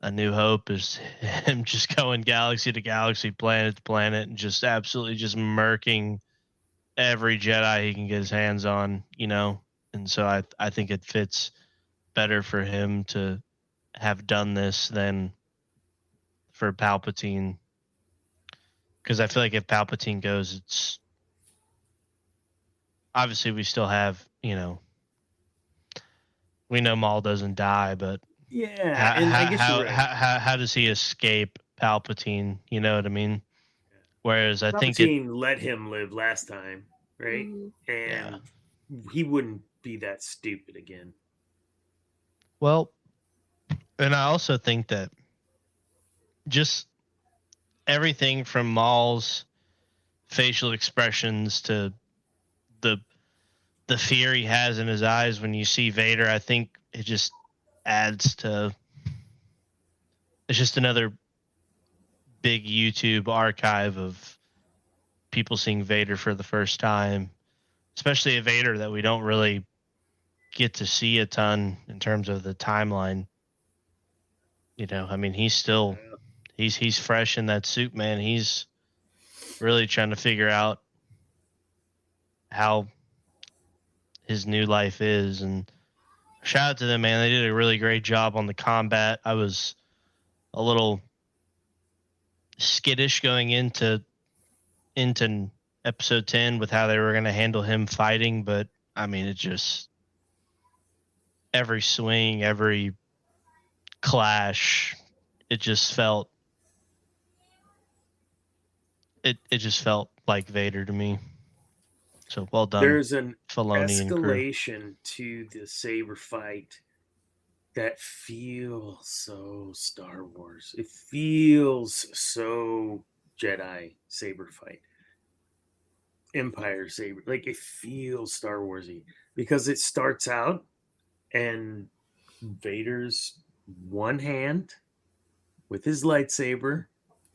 A New Hope is him just going galaxy to galaxy, planet to planet, and just absolutely just murking every Jedi he can get his hands on, And so I think it fits better for him to have done this than for Palpatine. Because I feel like if Palpatine goes, it's... Obviously, we still have, we know Maul doesn't die, but... Yeah, and I guess you're right. How does he escape Palpatine? You know what I mean? Whereas I think Palpatine let him live last time, right? Mm-hmm. And he wouldn't be that stupid again. Well, and I also think that just everything from Maul's facial expressions to the fear he has in his eyes when you see Vader, I think it just adds to... It's just another big YouTube archive of people seeing Vader for the first time, especially a Vader that we don't really get to see a ton in terms of the timeline. I mean, he's still he's fresh in that suit, man. He's really trying to figure out how his new life is, and shout out to them, man. They did a really great job on the combat. I was a little skittish going into episode 10 with how they were going to handle him fighting, but I mean, it just... Every swing, every clash, it just felt... It just felt like Vader to me. So well done. There's an Filoni escalation to the saber fight that feels so Star Wars. It feels so Jedi saber fight. Empire saber. Like, it feels Star Warsy because it starts out and Vader's one hand with his lightsaber,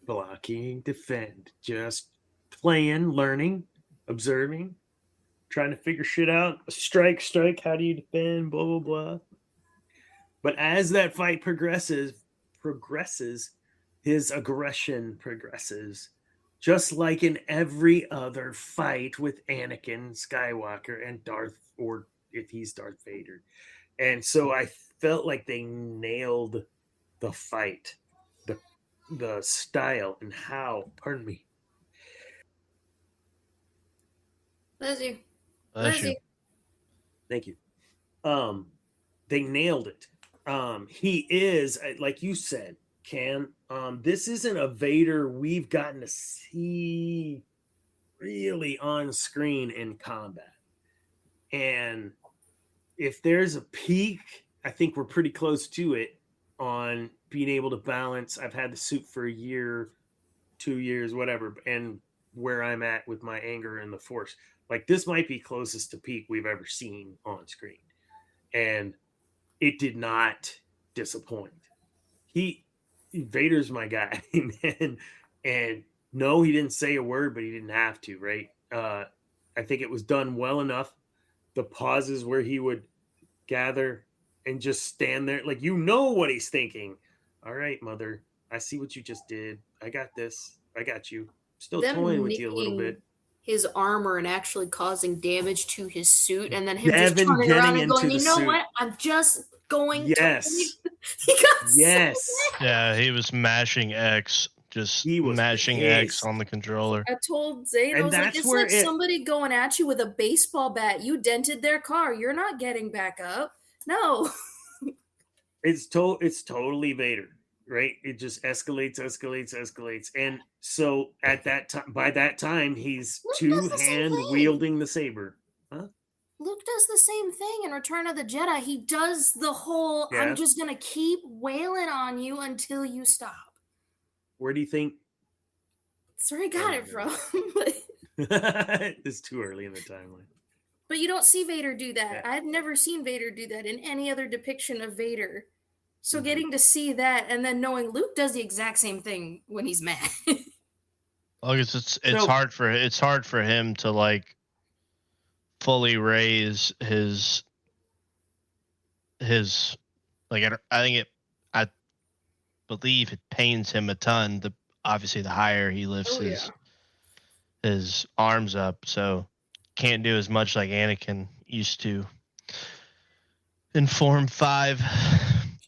blocking, defend, just playing, learning, observing, trying to figure shit out. Strike, how do you defend, blah, blah, blah. But as that fight progresses, his aggression progresses, just like in every other fight with Anakin Skywalker and Darth, or if he's Darth Vader. And so I felt like they nailed the fight, the style and how. Pardon me. Bless you. Bless you. Thank you. They nailed it. He is, like you said, Cam. This isn't a Vader we've gotten to see really on screen in combat. And if there's a peak, I think we're pretty close to it on being able to balance. I've had the suit for a year, 2 years, whatever, and where I'm at with my anger and the Force. Like, this might be closest to peak we've ever seen on screen. And it did not disappoint. Vader's my guy, man. And no, he didn't say a word, but he didn't have to, right? I think it was done well enough. The pauses where he would gather and just stand there, like, you know what he's thinking. All right, mother, I see what you just did. I got this. I got you. Still toying with you a little bit. His armor and actually causing damage to his suit, and then him Devin just turning around and going, you know suit. what? I'm just going yes. to... He got yes. So yeah, he was mashing X, just mashing X on the controller. I told Zane, I was like, it's like somebody going at you with a baseball bat. You dented their car. You're not getting back up. No. It's totally Vader, right? It just escalates. And so at that time, by that time, he's two-hand wielding the saber. Huh? Luke does the same thing in Return of the Jedi. He does the whole, I'm just going to keep wailing on you until you stop. Where do you think? That's where he got it from. It's too early in the timeline. But you don't see Vader do that. Yeah. I've never seen Vader do that in any other depiction of Vader. So getting to see that and then knowing Luke does the exact same thing when he's mad. I guess it's hard for him to like fully raise his like I believe it pains him a ton. Obviously the higher he lifts his arms up, so can't do as much like Anakin used to in Form 5.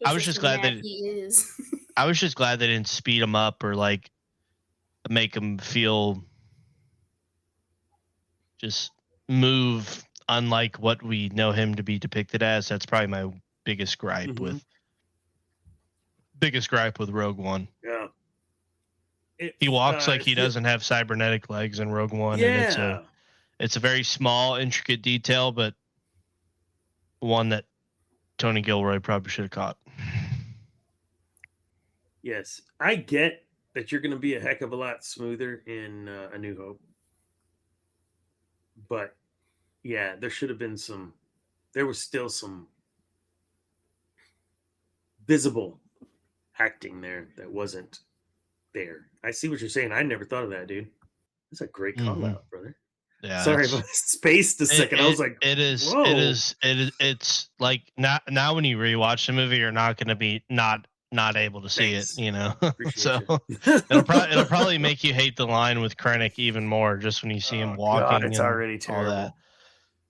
I was just glad that he is. I was just glad they didn't speed him up or like make him feel just move unlike what we know him to be depicted as. That's probably my biggest gripe with Rogue One. Yeah. He walks like he doesn't have cybernetic legs in Rogue One. Yeah. And it's a very small, intricate detail, but one that Tony Gilroy probably should have caught. Yes. I get that you're going to be a heck of a lot smoother in A New Hope. But, yeah, there was still some visible acting there that wasn't there. I see what you're saying. I never thought of that, dude. That's a great call out, brother. Yeah. Sorry, I spaced a second. I was like, whoa. It's like now when you rewatch the movie, you're not going to be not able to see it, you know. So it'll probably make you hate the line with Krennic even more just when you see him walking. God, it's already terrible. All that.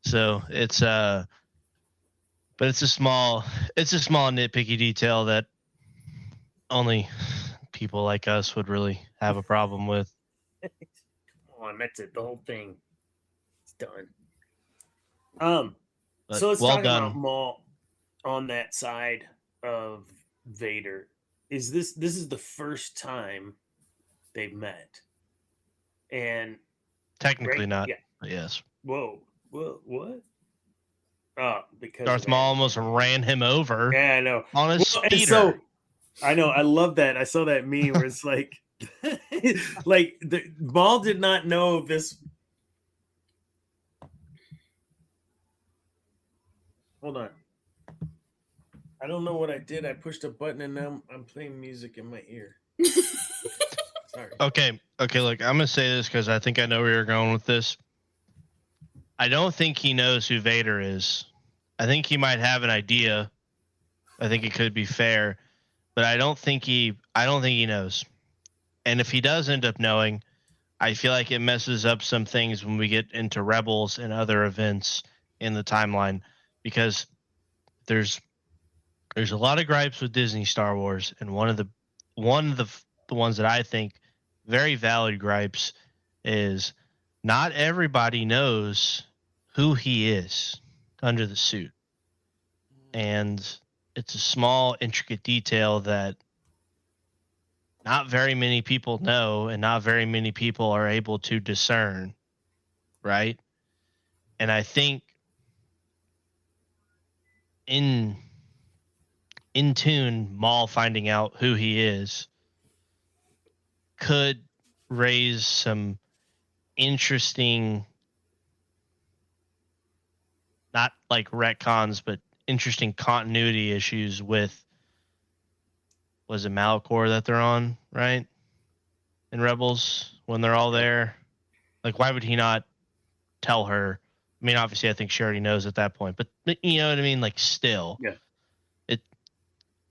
So it's but it's a small nitpicky detail that only people like us would really have a problem with. Come on, that's it. The whole thing. It's done. So let's talk about Maul on that side of Vader. This is the first time they've met, and technically not. Yeah. Yes. Whoa! What? Oh, because Darth Maul almost ran him over. Yeah, I know. On his speeder. So, I know. I love that. I saw that meme where it's like, like the Maul did not know this. Hold on. I don't know what I did. I pushed a button and now I'm playing music in my ear. Sorry. Okay. Look, I'm gonna say this because I think I know where you're going with this. I don't think he knows who Vader is. I think he might have an idea. I think it could be fair, but I don't think he I don't think he knows. And if he does end up knowing, I feel like it messes up some things when we get into Rebels and other events in the timeline, because there's a lot of gripes with Disney Star Wars, and one of the ones that I think very valid gripes is not everybody knows who he is under the suit. And it's a small, intricate detail that not very many people know and not very many people are able to discern, right? And I think in tune, Maul finding out who he is could raise some interesting, not like retcons, but interesting continuity issues with, was it Malachor that they're on, right? In Rebels, when they're all there. Like, why would he not tell her? I mean, obviously, I think she already knows at that point, but you know what I mean? Like, still. Yeah.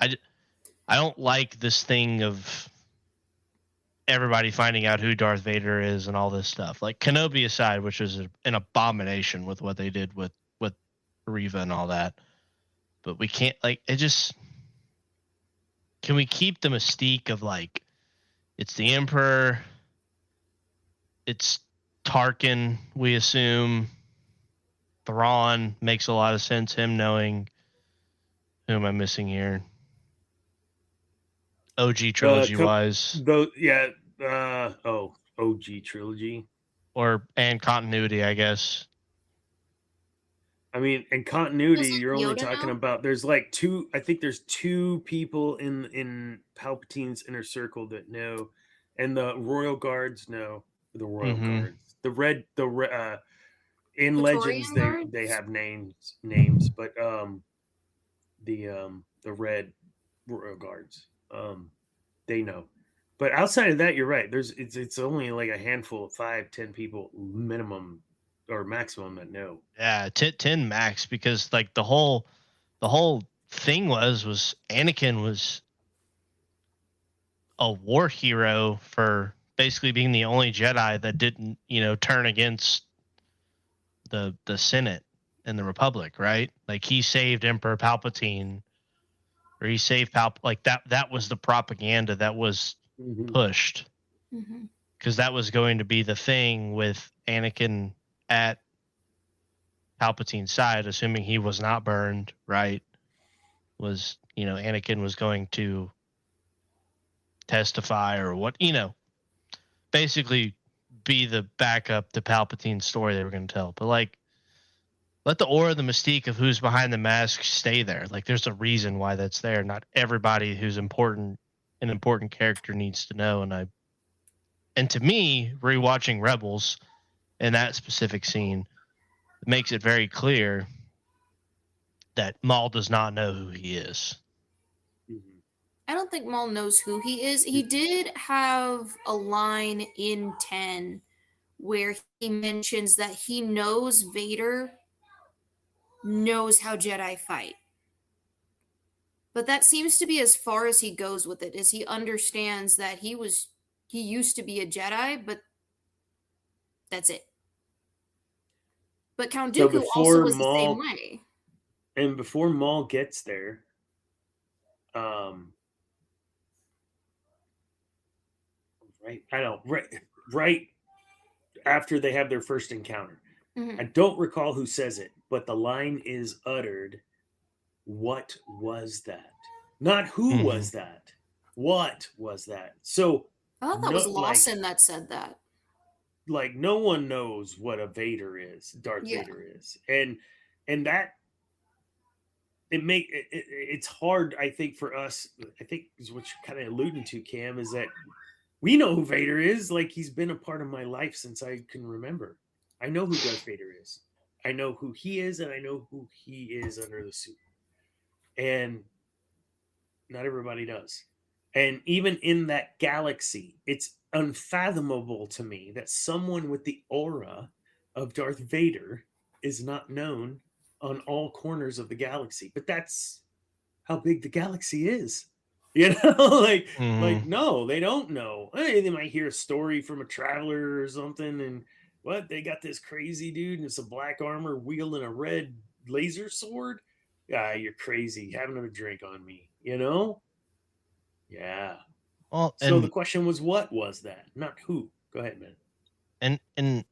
I don't like this thing of everybody finding out who Darth Vader is and all this stuff. Like, Kenobi aside, which is an abomination with what they did with Riva and all that. But we can't, like, it just, can we keep the mystique of, like, it's the Emperor, it's Tarkin, we assume. Thrawn makes a lot of sense, him knowing. Who am I missing here? OG trilogy wise. OG trilogy. And continuity, I guess. I mean, in continuity, Doesn't you're only Yoda talking know? about, there's like two, I think there's two people in Palpatine's inner circle that know, and the Royal Guards know. The Royal Guards. In Legends Praetorian they Guards? have but the Red Royal Guards, they know. But outside of that, you're right. It's only like a handful of 5-10 people minimum or maximum that know. Yeah, 10 max, because like the whole thing was Anakin was a war hero for basically being the only Jedi that didn't, turn against the Senate and the Republic, right? Like, he saved Emperor Palpatine, or he saved like that was the propaganda that was pushed. Mm-hmm. Because that was going to be the thing with Anakin at Palpatine's side, assuming he was not burned, right? Was, Anakin was going to testify or what, basically be the backup to Palpatine's story they were going to tell. But, like, let the aura, the mystique of who's behind the mask stay there. Like, there's a reason why that's there. Not everybody who's an important character needs to know. And to me, rewatching Rebels in that specific scene, it makes it very clear that Maul does not know who he is. I don't think Maul knows who he is. He did have a line in 10 where he mentions that he knows Vader knows how Jedi fight. But that seems to be as far as he goes with it, is he understands that he used to be a Jedi, but that's it. But Count Dooku also was the same way. And before Maul gets there, right after they have their first encounter. Mm-hmm. I don't recall who says it, but the line is uttered, "What was that?" Not who was that. What was that? So I thought that was Lawson that said that. Like, no one knows what a Vader is, Darth Vader is. And that it's hard, I think, for us, I think is what you're kind of alluding to, Cam, is that we know who Vader is. Like, he's been a part of my life since I can remember. I know who Darth Vader is. I know who he is, and I know who he is under the suit. And not everybody does. And even in that galaxy, it's unfathomable to me that someone with the aura of Darth Vader is not known on all corners of the galaxy. But that's how big the galaxy is. Like Mhm. no, they don't know. Hey, they might hear a story from a traveler or something, and what they got this crazy dude in some black armor wielding a red laser sword. Yeah, you're crazy. Have another drink on me. Yeah. Well, So the question was, what was that? Not who. Go ahead, man. and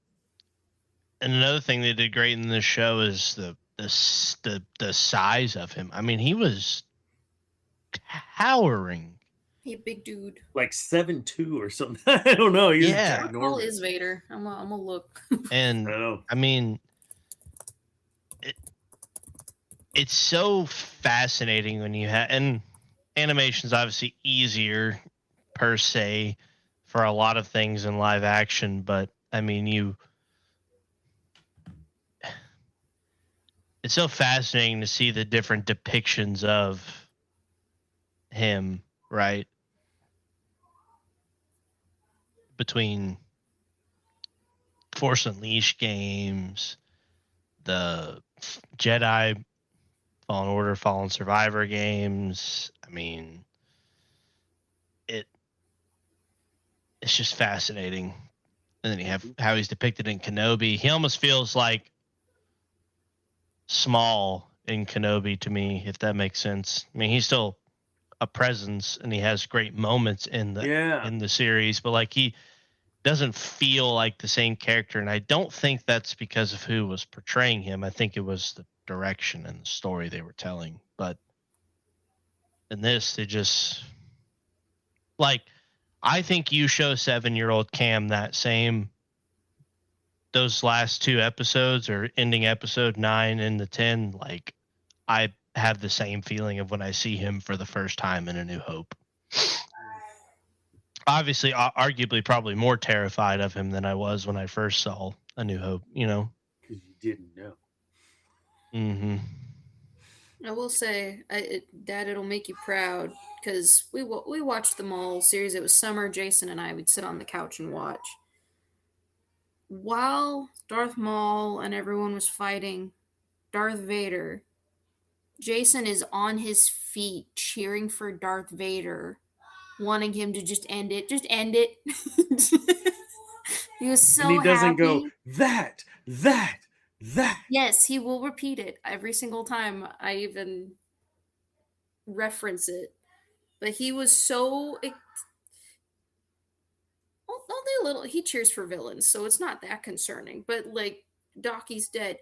another thing they did great in this show is the size of him. I mean, he was towering. He a big dude. Like 7'2" or something. I don't know. He was Yeah. How tall ginormous. is Vader? I'm gonna look. I And don't know. I mean, it's so fascinating when you have, and animation's obviously easier per se for a lot of things in live action, but I mean, it's so fascinating to see the different depictions of him, right? Between Force Unleashed games, the Jedi Fallen Order, Fallen Survivor games. I mean, it's just fascinating. And then you have how he's depicted in Kenobi. He almost feels like small in Kenobi to me, if that makes sense. I mean, he's still a presence and he has great moments in the series, but like he doesn't feel like the same character, and I don't think that's because of who was portraying him. I think it was the direction and the story they were telling. But in this, they just like, I think you show 7-year-old Cam those last two episodes or ending episode 9 and the 10, like I have the same feeling of when I see him for the first time in A New Hope. Obviously, arguably, probably more terrified of him than I was when I first saw A New Hope. Because you didn't know. Mm-hmm. I will say, Dad, it'll make you proud because we watched the Maul series. It was summer. Jason and I would sit on the couch and watch while Darth Maul and everyone was fighting Darth Vader. Jason is on his feet cheering for Darth Vader, wanting him to just end it. Just end it. He was so and he doesn't happy. go that. Yes, he will repeat it every single time I even reference it. But he was so only a little. He cheers for villains, so it's not that concerning. But like Docky's dead.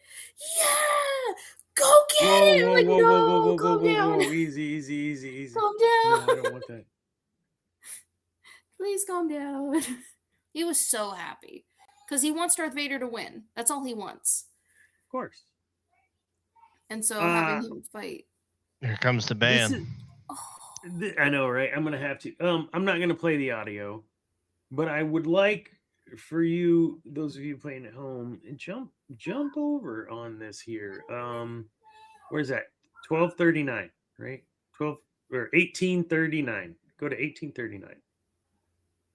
Yeah, go get him! Like no, calm down. Easy. Calm No, down. I don't want that. Please calm down. He was so happy because he wants Darth Vader to win. That's all he wants. Of course. And so having him fight. Here comes the band. I know, right? I'm gonna have to. I'm not gonna play the audio, but I would like for you, those of you playing at home, jump over on this here. Where's that? 1239, right? 12 or 1839. Go to 1839.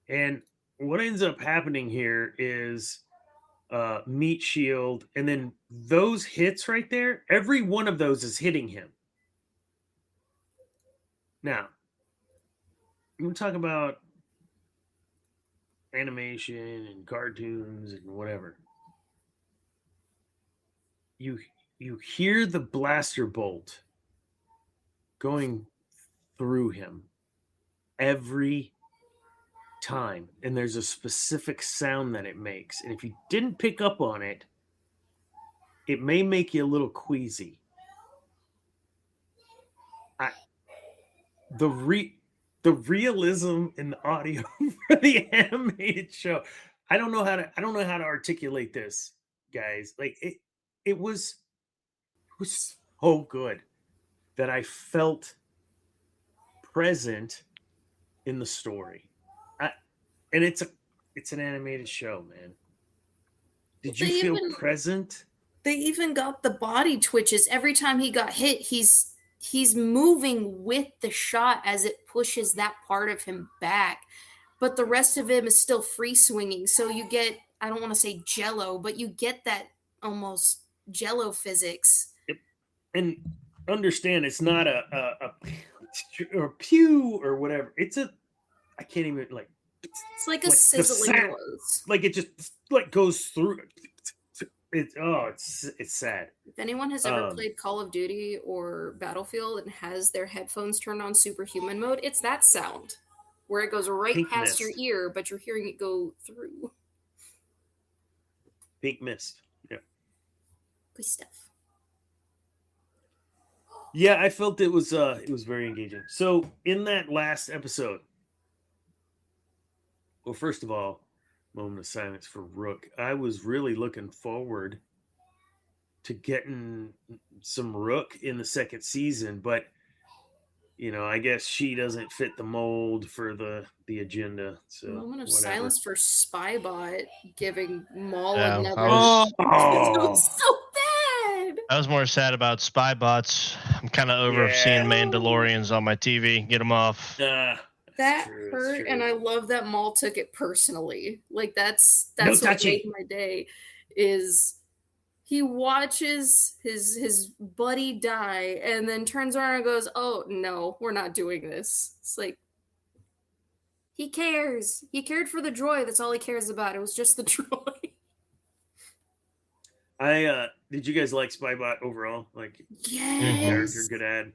And what ends up happening here is meat shield, and then those hits right there, every one of those is hitting him. Now, I'm going to talk about animation and cartoons and whatever. You hear the blaster bolt going through him every time, and there's a specific sound that it makes, and if you didn't pick up on it, it may make you a little queasy. The realism in the audio for the animated show, I don't know how to articulate this, guys. Like it was so good that I felt present in the story. And it's an animated show, man. Did you feel present? They even got the body twitches every time he got hit. He's moving with the shot as it pushes that part of him back, but the rest of him is still free swinging. So you get, I don't want to say jello, but you get that almost jello physics. And understand, it's not a or pew or whatever. I can't even like. It's like a sizzling noise. Like it just like goes through. It's sad. If anyone has ever played Call of Duty or Battlefield and has their headphones turned on superhuman mode, it's that sound where it goes right past your ear, but you're hearing it go through. Pink mist. Yeah. Good stuff. Yeah, I felt it was very engaging. So in that last episode, well, first of all, moment of silence for Rook. I was really looking forward to getting some Rook in the second season, but I guess she doesn't fit the mold for the agenda. So moment of silence for Spybot giving Maul another. It was so bad. I was more sad about Spybots. I'm kind of over seeing Mandalorians on my TV. Get them off. That hurt, and I love that Maul took it personally. Like that's what made my day. Is he watches his buddy die and then turns around and goes, "Oh no, we're not doing this." It's like he cares. He cared for the droid. That's all he cares about. It was just the droid. Did you guys like Spybot overall? Like, yes, character, good ad.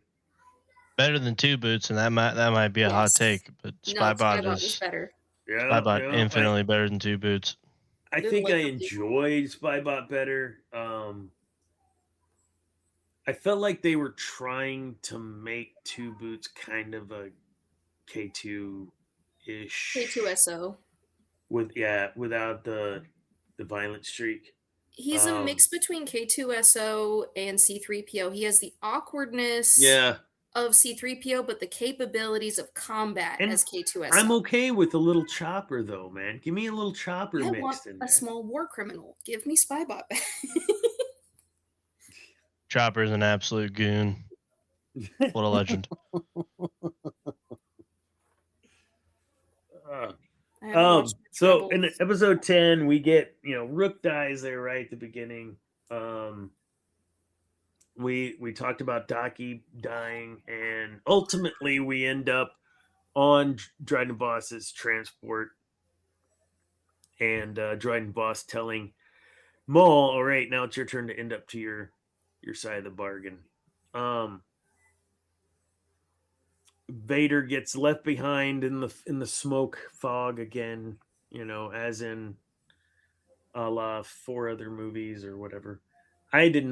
Better than Two Boots, and that might be a hot take, but Spybot is better. Yeah, Spybot infinitely better than Two Boots. I think I enjoyed Spybot better. I felt like they were trying to make Two Boots kind of a K2-ish. K2SO. Without the violent streak. He's a mix between K2SO and C3PO. He has the awkwardness of C3PO, but the capabilities of combat as K2SO. I'm okay with a little chopper, though, man. Give me a little chopper mixed in there. A small war criminal. Give me Spybot back. Chopper's an absolute goon. What a legend. So in episode 10, we get, Rook dies there right at the beginning. We talked about Daki dying, and ultimately we end up on Dryden Voss's transport, and Dryden Voss telling Maul, "All right, now it's your turn to end up to your side of the bargain." Vader gets left behind in the smoke fog again, as in a la 4 other movies or whatever. I didn't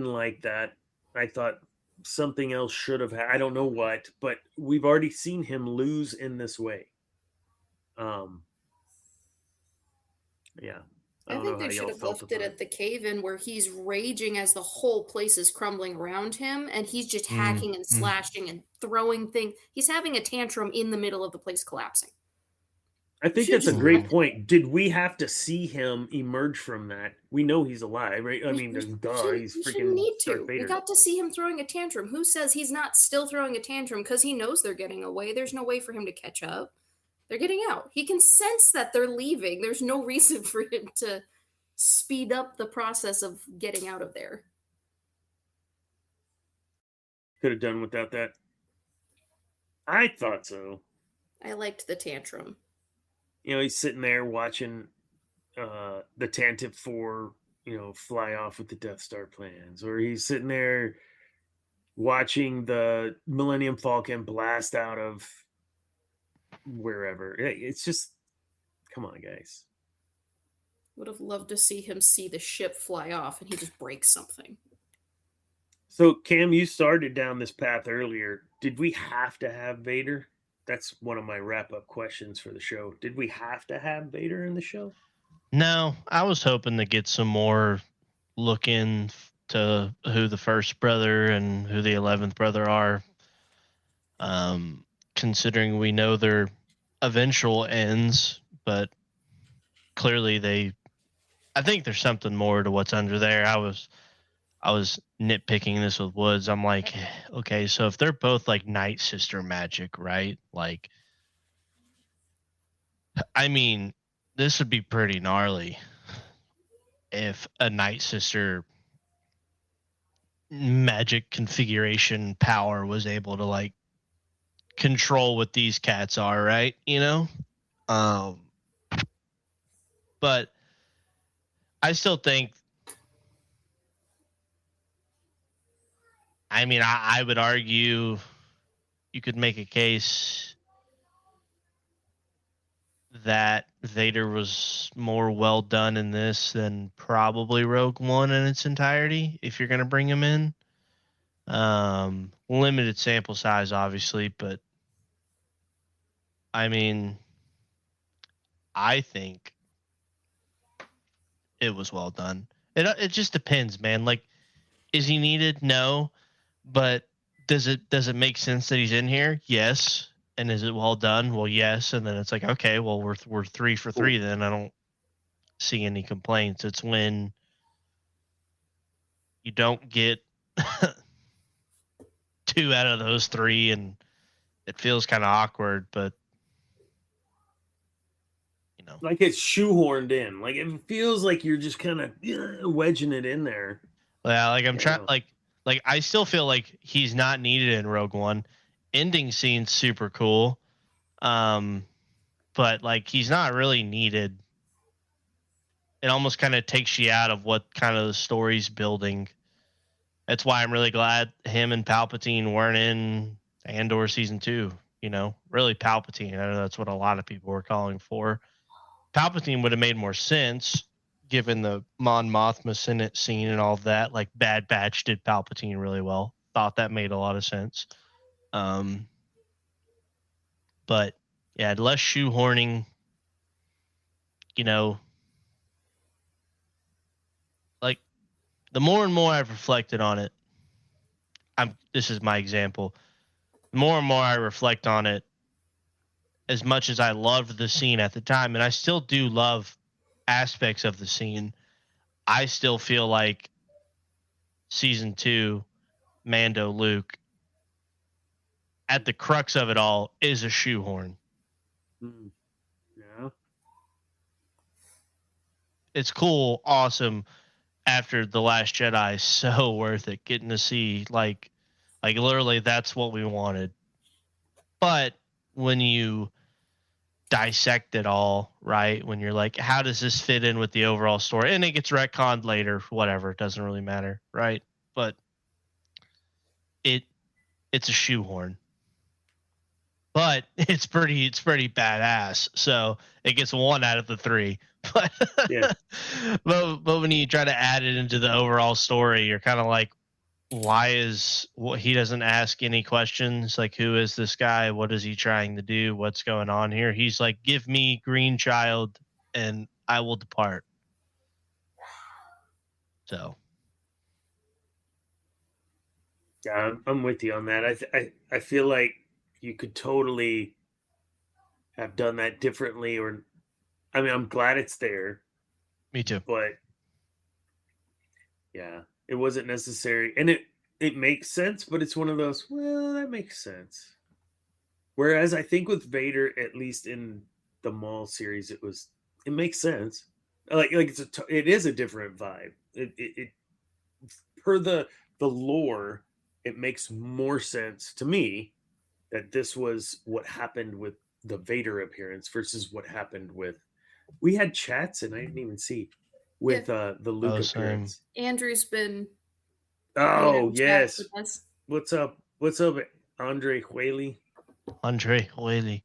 like that. I thought something else should have I don't know what, but we've already seen him lose in this way. I think they should have left it at the cave-in where he's raging as the whole place is crumbling around him, and he's just hacking and slashing and throwing things. He's having a tantrum in the middle of the place collapsing. I think that's a great point. Did we have to see him emerge from that? We know he's alive, right? I mean, he's freaking Darth Vader. We got to see him throwing a tantrum. Who says he's not still throwing a tantrum because he knows they're getting away? There's no way for him to catch up. They're getting out. He can sense that they're leaving. There's no reason for him to speed up the process of getting out of there. Could have done without that. I thought so. I liked the tantrum. He's sitting there watching the Tantive 4, fly off with the Death Star plans. Or he's sitting there watching the Millennium Falcon blast out of wherever. It's just, come on, guys. Would have loved to see him see the ship fly off and he just breaks something. So, Cam, you started down this path earlier. Did we have to have Vader? That's one of my wrap-up questions for the show. Did we have to have Vader in the show? No, I was hoping to get some more look into who the first brother and who the 11th brother are. Considering we know their eventual ends, but clearly I think there's something more to what's under there. I was nitpicking this with Woods. I'm like, okay, so if they're both like Night Sister magic, right? Like, I mean, this would be pretty gnarly if a Night Sister magic configuration power was able to like control what these cats are, right? You know? But I still think, I mean, I would argue you could make a case that Vader was more well done in this than probably Rogue One in its entirety, if you're going to bring him in. Limited sample size, obviously, but I mean, I think it was well done. It just depends, man. Like, is he needed? No, but does it make sense that he's in here? Yes. And is it well done? Well, yes. And then it's like, okay, well, we're 3 for 3 then. I don't see any complaints. It's when you don't get 2 out of those 3 and it feels kind of awkward, but you know, like it's shoehorned in. Like it feels like you're just kind of wedging it in there. yeah, like I'm trying, like I still feel like he's not needed in Rogue One. Ending scene's super cool, but like he's not really needed. It almost kind of takes you out of what kind of the story's building. That's why I'm really glad him and Palpatine weren't in Andor season 2. You know, really Palpatine. I know that's what a lot of people were calling for. Palpatine would have made more sense given the Mon Mothma Senate scene and all of that. Like Bad Batch did Palpatine really well. Thought that made a lot of sense. But yeah, less shoehorning, you know, like the more and more I've reflected on it, this is my example. The more and more I reflect on it, as much as I loved the scene at the time, and I still do love aspects of the scene, I still feel like season 2, Mando Luke, at the crux of it all, is a shoehorn. Yeah. It's cool, awesome. After The Last Jedi, so worth it. Getting to see, like literally that's what we wanted. But when you dissect it all, right, when you're like, how does this fit in with the overall story? And it gets retconned later, whatever, it doesn't really matter, right? But it's a shoehorn. But it's pretty badass. So it gets 1 out of the 3. But yeah. but when you try to add it into the overall story, you're kind of like, why is he doesn't ask any questions? Like, who is this guy? What is he trying to do? What's going on here? He's like, give me Green Child and I will depart. So. Yeah, I'm with you on that. I feel like you could totally have done that differently, or I mean, I'm glad it's there. Me too. But yeah, it wasn't necessary, and it makes sense, but it's one of those, well, that makes sense. Whereas I think with Vader, at least in the Maul series, it makes sense. Like it is a different vibe. It per the lore, it makes more sense to me that this was what happened with the Vader appearance versus what happened with. We had chats and I didn't even see with the Luke appearance. Andrew's been. Oh yes. What's up? What's up, Andre Whaley? Andre Whaley.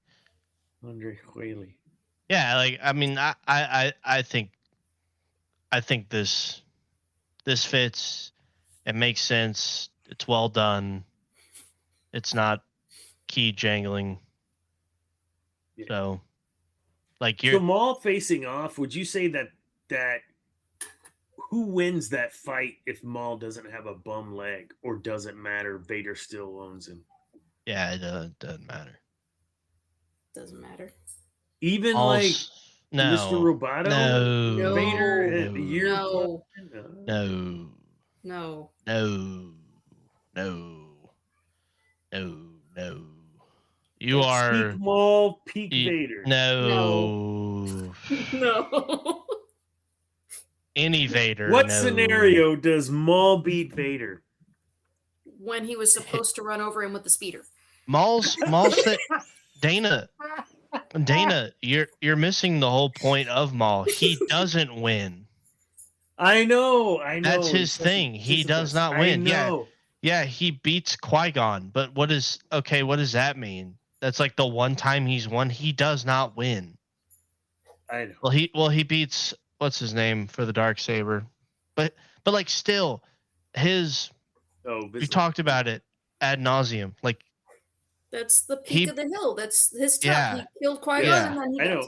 Yeah, like I mean, I think this fits. It makes sense. It's well done. It's not key jangling. Yeah. So, like you're Maul facing off. Would you say that who wins that fight if Maul doesn't have a bum leg, or doesn't matter? Vader still owns him. Yeah, it doesn't matter. Doesn't matter. Even like Mr. Roboto, no, Vader at the year. No. You are peak Maul, peak Vader. No. Any Vader. What scenario does Maul beat Vader? When he was supposed to run over him with the speeder. Maul's that Dana, you're missing the whole point of Maul. He doesn't win. I know. That's his thing. He does not win. Yeah, he beats Qui-Gon, but what does that mean? That's like the one time he's won. He does not win. I know. He beats what's his name for the Darksaber, but like still, we talked about it ad nauseum. Like that's the peak of the hill. That's his top. Yeah, he killed Qui-Gon and then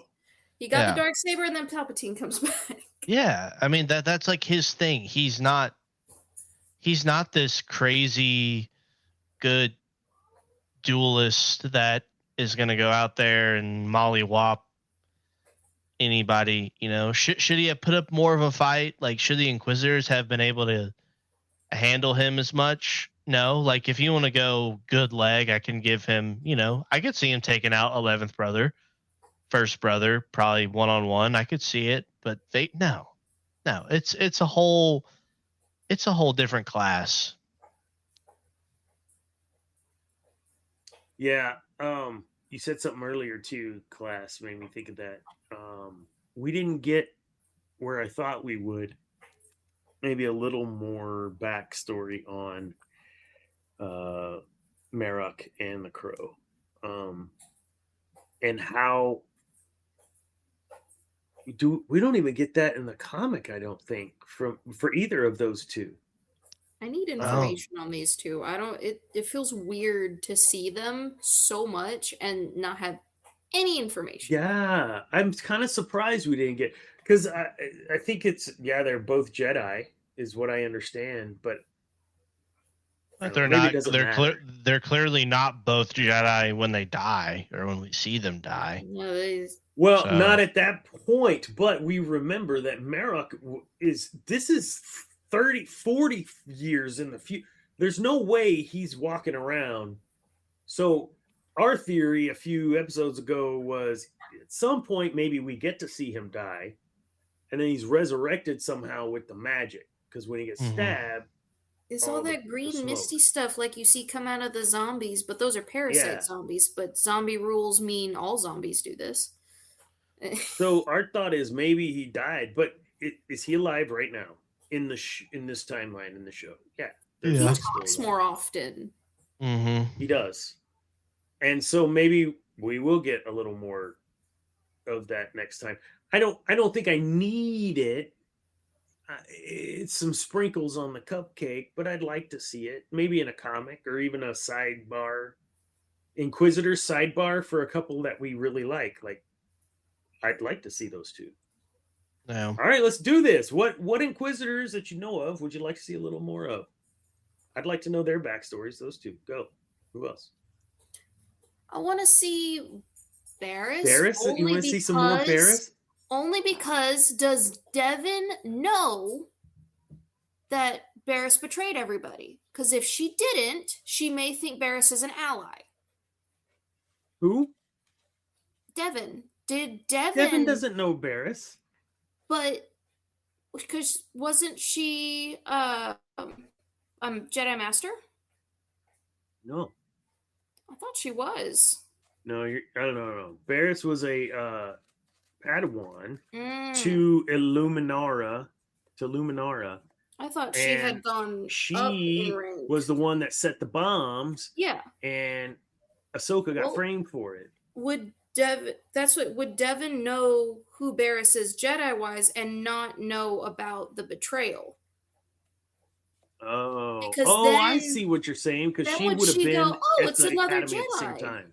he got the Darksaber and then Palpatine comes back. Yeah, I mean that's like his thing. He's not this crazy good duelist that is going to go out there and mollywop anybody. Should he have put up more of a fight? Like, should the Inquisitors have been able to handle him as much? No. Like, if you want to go good leg, I can give him, I could see him taking out 11th brother, first brother, probably one-on-one. I could see it, but no, it's a whole different class. Yeah. You said something earlier too, class, made me think of that. We didn't get where I thought we would. Maybe a little more backstory on Marok and the Crow. And how we don't even get that in the comic, I don't think, for either of those two. I need information on these two. It feels weird to see them so much and not have any information. Yeah, I'm kind of surprised we didn't get, because I think they're both Jedi is what I understand, but they're not. They're clearly not both Jedi when they die or when we see them die. No, not at that point, but we remember that Marok is 30, 40 years in the future. There's no way he's walking around. So our theory a few episodes ago was at some point maybe we get to see him die, and then he's resurrected somehow with the magic, because when he gets stabbed, it's all that green misty stuff like you see come out of the zombies, but those are parasite zombies. But zombie rules mean all zombies do this. So our thought is maybe he died, but is he alive right now in this timeline in the show? Yeah. He talks more often. Mm-hmm. He does. And so maybe we will get a little more of that next time. I don't think I need it. It's some sprinkles on the cupcake, but I'd like to see it. Maybe in a comic or even a sidebar. Inquisitor sidebar for a couple that we really like. Like, I'd like to see those two. Yeah. All right, let's do this. What Inquisitors that you know of would you like to see a little more of? I'd like to know their backstories. Those two. Go. Who else? I want to see Barriss. Barriss? You want to see some more Barriss? Only because does Devin know that Barriss betrayed everybody? Because if she didn't, she may think Barriss is an ally. Who? Devin. Devin doesn't know Barriss. But because wasn't she Jedi Master? No. I thought she was. No, I don't know. Barriss was a Padawan to Illuminara. I thought she had gone. She was the one that set the bombs. Yeah. And Ahsoka got framed for it. Would Devin know who Barriss is Jedi-wise and not know about the betrayal? Oh, I see what you're saying, because she would have been at the Academy at the same time.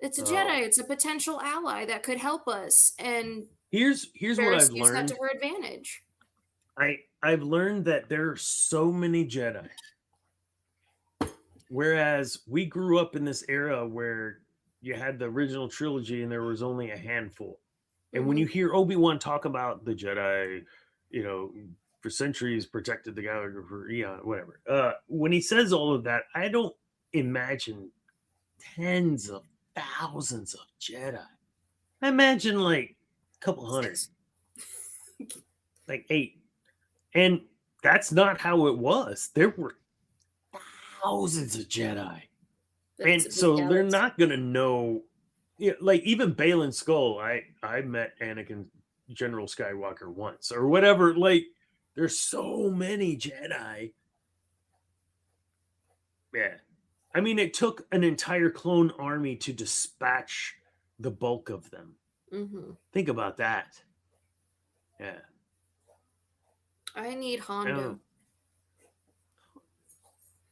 It's a Jedi. It's a potential ally that could help us. And here's what I've learned. Use that to her advantage. I've learned that there are so many Jedi. Whereas we grew up in this era where you had the original trilogy and there was only a handful. And when you hear Obi-Wan talk about the Jedi, for centuries protected the galaxy for eon, whatever. When he says all of that, I don't imagine tens of thousands of Jedi. I imagine like a couple hundred, like 8. And that's not how it was. There were thousands of Jedi. And so they're not gonna know. Yeah, like even Balin Skull. I met Anakin General Skywalker once or whatever. Like there's so many Jedi. Yeah. I mean, it took an entire clone army to dispatch the bulk of them. Mm-hmm. Think about that. Yeah. I need Hondo.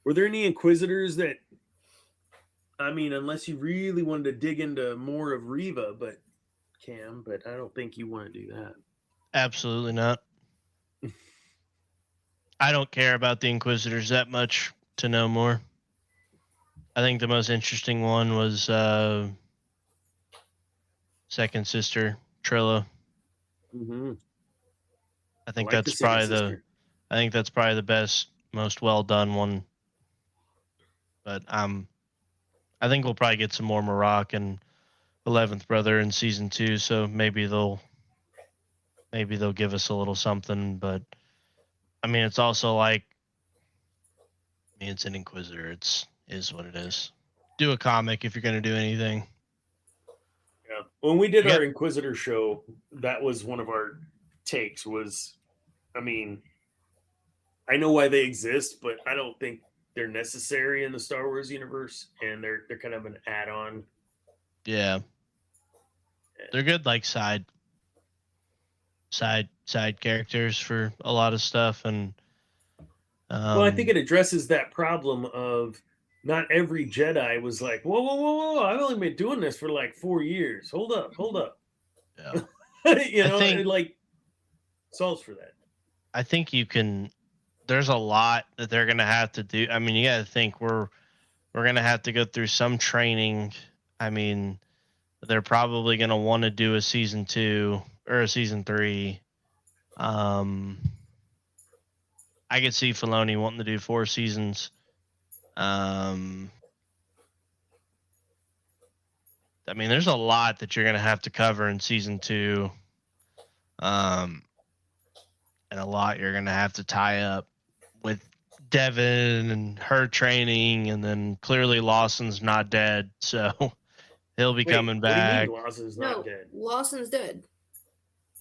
Were there any Inquisitors that, I mean, unless you really wanted to dig into more of Reva, but Cam, but I don't think you want to do that. Absolutely not. I don't care about the Inquisitors that much to know more. I think the most interesting one was second sister Trilla. Mm-hmm. I think that's probably the best, most well done one. But I think we'll probably get some more Marok and 11th Brother in season 2, so maybe they'll give us a little something. But I mean, it's also like, I mean, it's an Inquisitor. Is what it is. Do a comic if you're going to do anything. Yeah. When we did our Inquisitor show, that was one of our takes was, I mean, I know why they exist, but I don't think they're necessary in the Star Wars universe, and they're kind of an add-on. Yeah. They're good like side characters for a lot of stuff, and well, I think it addresses that problem of not every Jedi was like, whoa, I've only been doing this for like 4 years. Hold up. Yeah. It like solves for that. I think there's a lot that they're gonna have to do. I mean, you gotta think we're gonna have to go through some training. I mean, they're probably gonna want to do a season 2 or a season 3. I could see Filoni wanting to do 4 seasons. I mean, there's a lot that you're going to have to cover in season 2. And a lot you're going to have to tie up with Devin and her training. And then clearly Lawson's not dead. So he'll be coming back. What do you mean Lawson's not dead? Lawson's dead.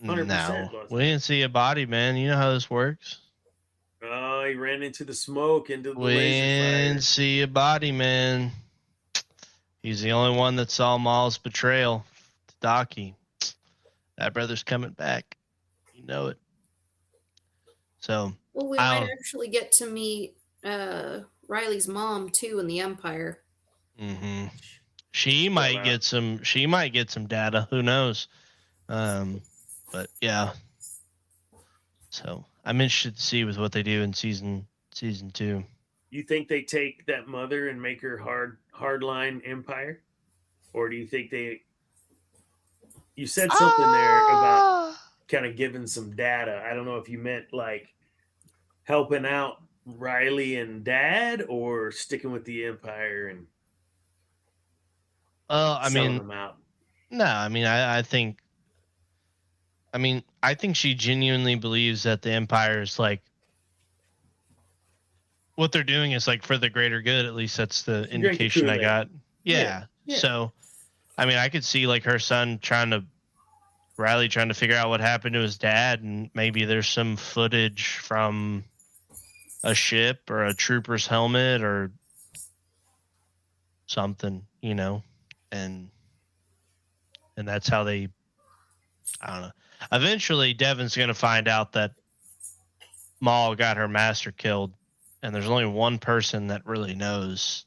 100% No, Lawson. we didn't see a body, man. You know how this works. Oh, he ran into the smoke, into the we laser fire. didn't see a body, man. He's the only one that saw Maul's betrayal to Daki. That brother's coming back. You know it. So. Well, we might actually get to meet Riley's mom too in the Empire. Mm-hmm. She might get some data. Who knows? But yeah. So I'm interested to see with what they do in season 2. You think they take that mother and make her hardline Empire, or do you think you said something there about kind of giving some data? I don't know if you meant like helping out Riley and Dad, or sticking with the Empire and selling them out. No, I mean, I think she genuinely believes that the Empire is like, what they're doing is like for the greater good. At least that's the indication I got. Yeah. So, I mean, I could see like her son Riley trying to figure out what happened to his dad, and maybe there's some footage from a ship or a trooper's helmet or something, and that's how they, I don't know. Eventually, Devin's going to find out that Maul got her master killed, and there's only one person that really knows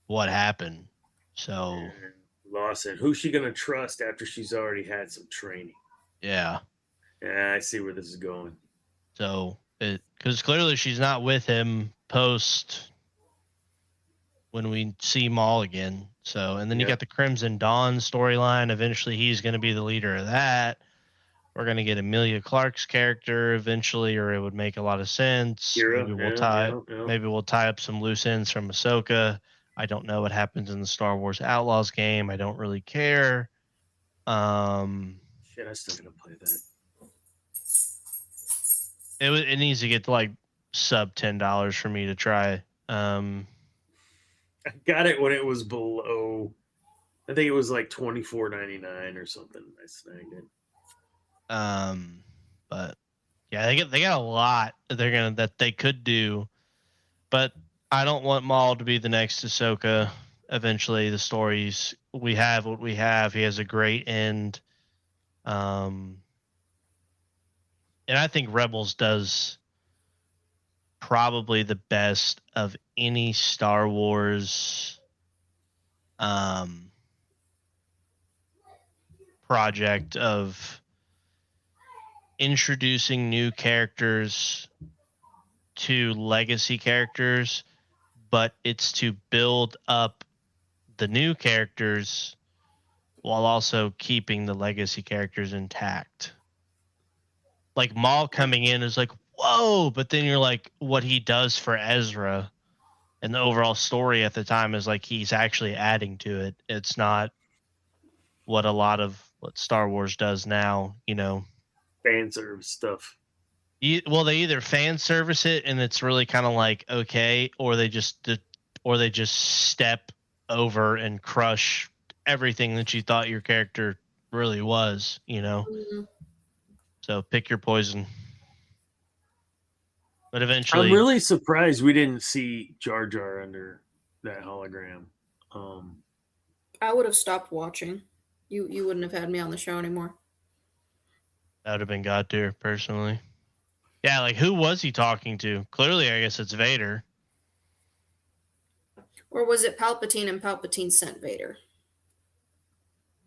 what happened. So, Lawson, who's she going to trust after she's already had some training? Yeah. Yeah, I see where this is going. So, because clearly she's not with him post when we see Maul again. So, and then you got the Crimson Dawn storyline. Eventually, he's going to be the leader of that. We're going to get Emilia Clarke's character eventually, or it would make a lot of sense. Maybe we'll tie up some loose ends from Ahsoka. I don't know what happens in the Star Wars Outlaws game. I don't really care. Shit, I'm still going to play that. It needs to get to like sub $10 for me to try. I I got it when it was below. I think it was like $24.99 or something. I snagged it. But yeah, they got a lot that they could do, but I don't want Maul to be the next Ahsoka. Eventually, the stories we have what we have. He has a great end. And I think Rebels does probably the best of any Star Wars project of introducing new characters to legacy characters, but it's to build up the new characters while also keeping the legacy characters intact. Like Maul coming in is like, whoa, but then you're like, what he does for Ezra and the overall story at the time is like he's actually adding to it. It's not what a lot of what Star Wars does now, you know. Fan service stuff. Well, they either fan service it and it's really kind of like okay, or they just step over and crush everything that you thought your character really was, you know. Mm-hmm. So pick your poison. But eventually, I'm really surprised we didn't see Jar Jar under that hologram. I would have stopped watching. You wouldn't have had me on the show anymore. that would have been God tier, personally. Yeah, like who was he talking to? Clearly, I guess it's Vader. Or was it Palpatine and Palpatine sent Vader?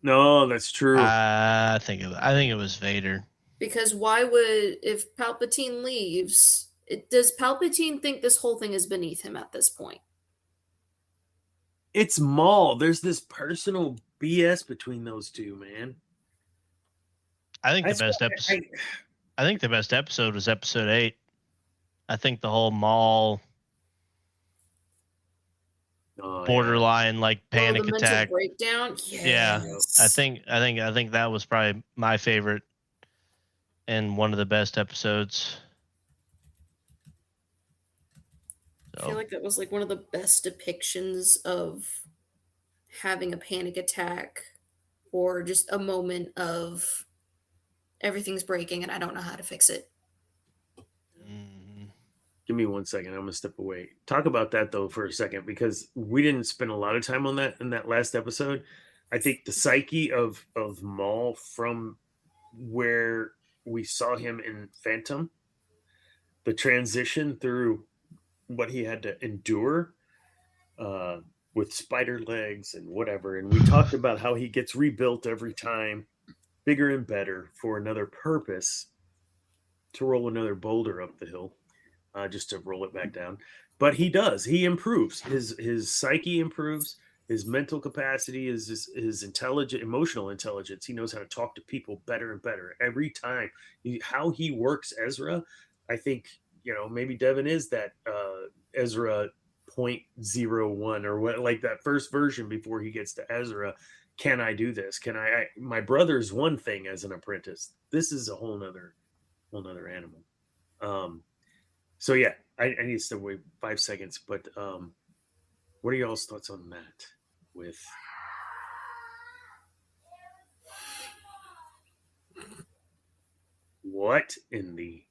No, that's true. I think it was Vader. Because why would, if Palpatine leaves, does Palpatine think this whole thing is beneath him at this point? It's Maul. There's this personal BS between those two, man. I think the best episode. I think the best episode was episode 8. I think the whole Maul borderline like panic the attack breakdown. Yes. Yeah, I think that was probably my favorite and one of the best episodes. I feel like that was like one of the best depictions of having a panic attack or just a moment of everything's breaking and I don't know how to fix it. Give me 1 second. I'm going to step away. Talk about that, though, for a second, because we didn't spend a lot of time on that in that last episode. I think the psyche of Maul from where we saw him in Phantom, the transition through what he had to endure with spider legs and whatever. And we talked about how he gets rebuilt every time, bigger and better for another purpose, to roll another boulder up the hill. Just to roll it back down. But he does. He improves. His psyche improves. His mental capacity, his emotional intelligence. He knows how to talk to people better and better every time. How he works Ezra, I think, maybe Devin is that Ezra 0.01 or what, like that first version before he gets to Ezra. Can I do this? Can I my brother's one thing as an apprentice. This is a whole nother animal. So yeah, I need to step away 5 seconds, but what are y'all's thoughts on that? With what in the?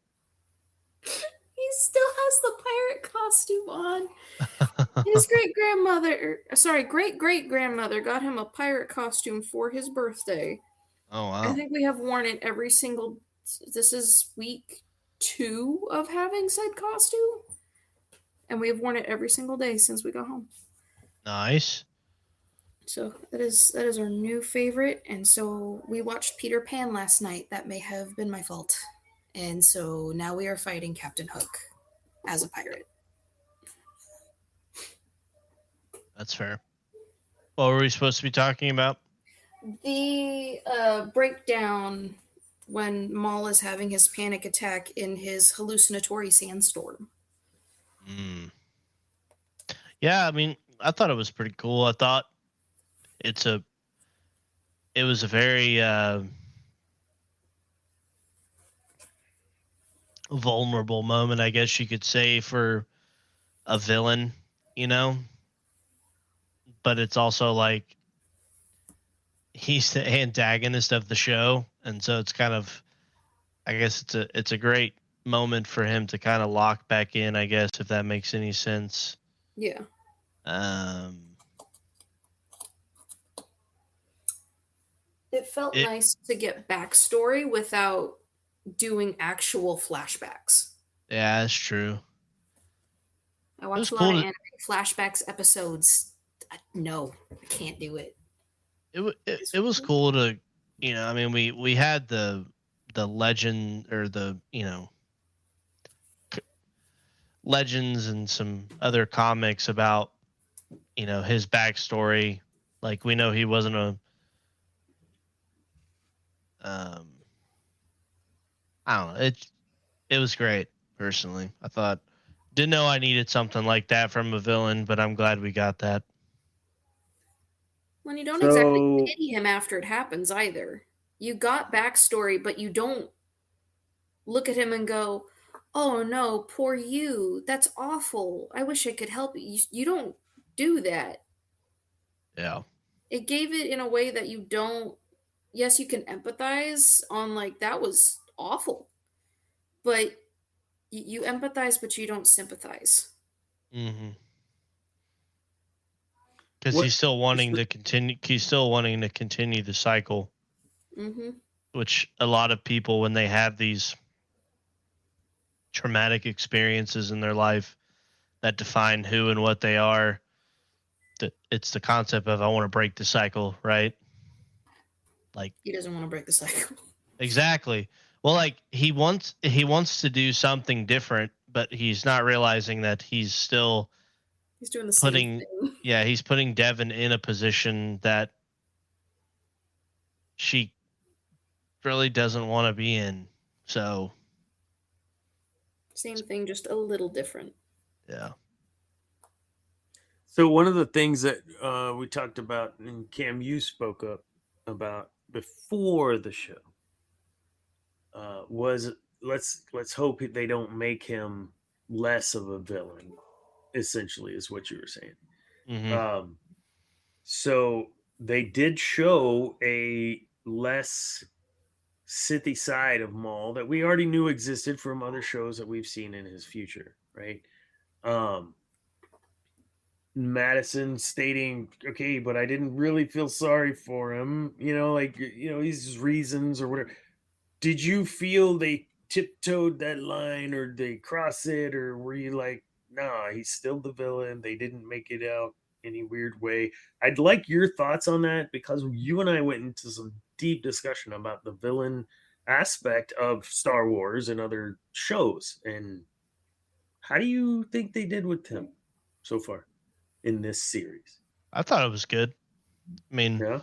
He still has the pirate costume on. His great-great-grandmother got him a pirate costume for his birthday. Oh wow! I think we have worn it every single. This is week 2 of having said costume, and we have worn it every single day since we got home. Nice. So that is our new favorite, and so we watched Peter Pan last night. That may have been my fault, and so now we are fighting Captain Hook as a pirate. That's fair. What were we supposed to be talking about? The breakdown when Maul is having his panic attack in his hallucinatory sandstorm. Yeah, I mean, I thought it was pretty cool. I thought it was a very vulnerable moment, I guess you could say, for a villain, but it's also like he's the antagonist of the show, and so it's kind of, I guess it's a great moment for him to kind of lock back in, I guess, if that makes any sense. Yeah. It felt nice to get backstory without doing actual flashbacks. Yeah, that's true. I watch a lot of anime flashbacks episodes. No, I can't do it. It was cool to, you know, I mean, we had the legend, or the, you know, legends and some other comics about, you know, his backstory. Like, we know he wasn't a I don't know. It was great, personally. I thought, didn't know I needed something like that from a villain, but I'm glad we got that. Well, you don't exactly pity him after it happens either. You got backstory, but you don't look at him and go, "Oh no, poor you. That's awful. I wish I could help you." You don't do that. Yeah. It gave it in a way that you don't. Yes, you can empathize on, like, that was awful, but you empathize, but you don't sympathize. Mm-hmm. Because he's still wanting to continue. He's still wanting to continue the cycle. Mm-hmm. Which a lot of people, when they have these traumatic experiences in their life that define who and what they are, it's the concept of, I want to break the cycle, right? Like, he doesn't want to break the cycle. Exactly. Well, like, he wants to do something different, but he's not realizing that he's still doing the same thing. Yeah, he's putting Devin in a position that she really doesn't want to be in. So same thing, just a little different. Yeah. So one of the things that we talked about, and Cam, you spoke up about before the show, was let's hope they don't make him less of a villain. Essentially, is what you were saying. Mm-hmm. So they did show a less Sithy side of Maul that we already knew existed from other shows that we've seen in his future, right? Madison stating, okay, but I didn't really feel sorry for him, you know, like, you know, his reasons or whatever. Did you feel they tiptoed that line, or they cross it, or were you like, nah, he's still the villain, they didn't make it out any weird way? I'd like your thoughts on that, because you and I went into some deep discussion about the villain aspect of Star Wars and other shows. And how do you think they did with him so far in this series? I thought it was good. I mean, yeah.